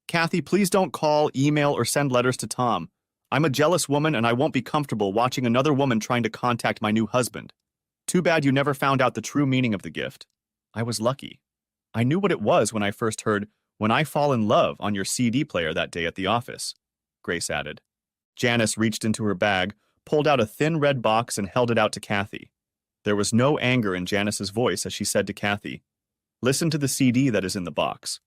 "Kathy, please don't call, email, or send letters to Tom. I'm a jealous woman and I won't be comfortable watching another woman trying to contact my new husband. Too bad you never found out the true meaning of the gift. I was lucky. I knew what it was when I first heard 'When I Fall in Love' on your CD player that day at the office," Grace added. Janice reached into her bag, pulled out a thin red box and held it out to Kathy. There was no anger in Janice's voice as she said to Kathy, "Listen to the CD that is in the box.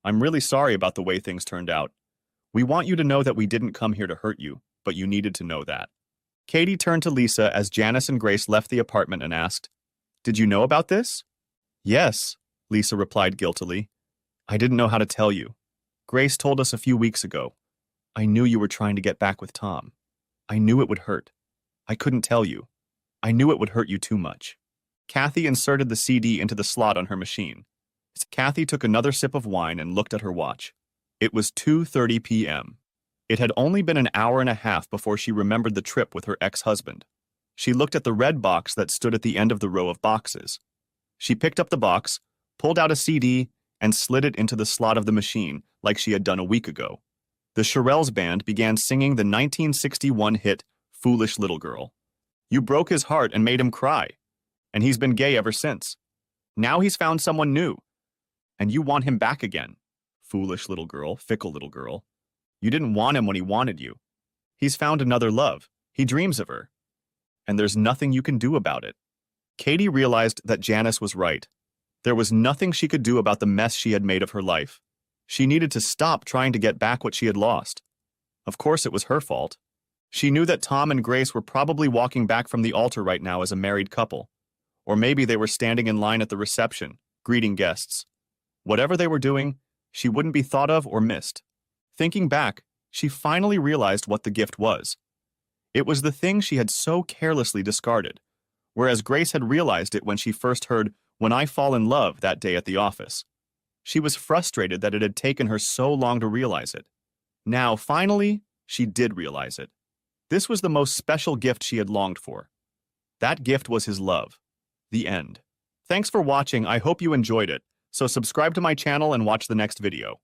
I'm really sorry about the way things turned out. We want you to know that we didn't come here to hurt you, but you needed to know that." Katie turned to Lisa as Janice and Grace left the apartment and asked, "Did you know about this?" "Yes," Lisa replied guiltily. "I didn't know how to tell you. Grace told us a few weeks ago. I knew you were trying to get back with Tom. I knew it would hurt. I couldn't tell you. I knew it would hurt you too much." Kathy inserted the CD into the slot on her machine. Kathy took another sip of wine and looked at her watch. It was 2:30 p.m. It had only been an hour and a half before she remembered the trip with her ex-husband. She looked at the red box that stood at the end of the row of boxes. She picked up the box, pulled out a CD, and slid it into the slot of the machine like she had done a week ago. The Shirelles Band began singing the 1961 hit "Foolish Little Girl." "You broke his heart and made him cry, and he's been gay ever since. Now he's found someone new, and you want him back again. Foolish little girl, fickle little girl. You didn't want him when he wanted you. He's found another love. He dreams of her. And there's nothing you can do about it." Katie realized that Janice was right. There was nothing she could do about the mess she had made of her life. She needed to stop trying to get back what she had lost. Of course it was her fault. She knew that Tom and Grace were probably walking back from the altar right now as a married couple. Or maybe they were standing in line at the reception, greeting guests. Whatever they were doing, she wouldn't be thought of or missed. Thinking back, she finally realized what the gift was. It was the thing she had so carelessly discarded, whereas Grace had realized it when she first heard "When I Fall in Love" that day at the office. She was frustrated that it had taken her so long to realize it. Now, finally, she did realize it. This was the most special gift she had longed for. That gift was his love. The end. Thanks for watching. I hope you enjoyed it. So subscribe to my channel and watch the next video.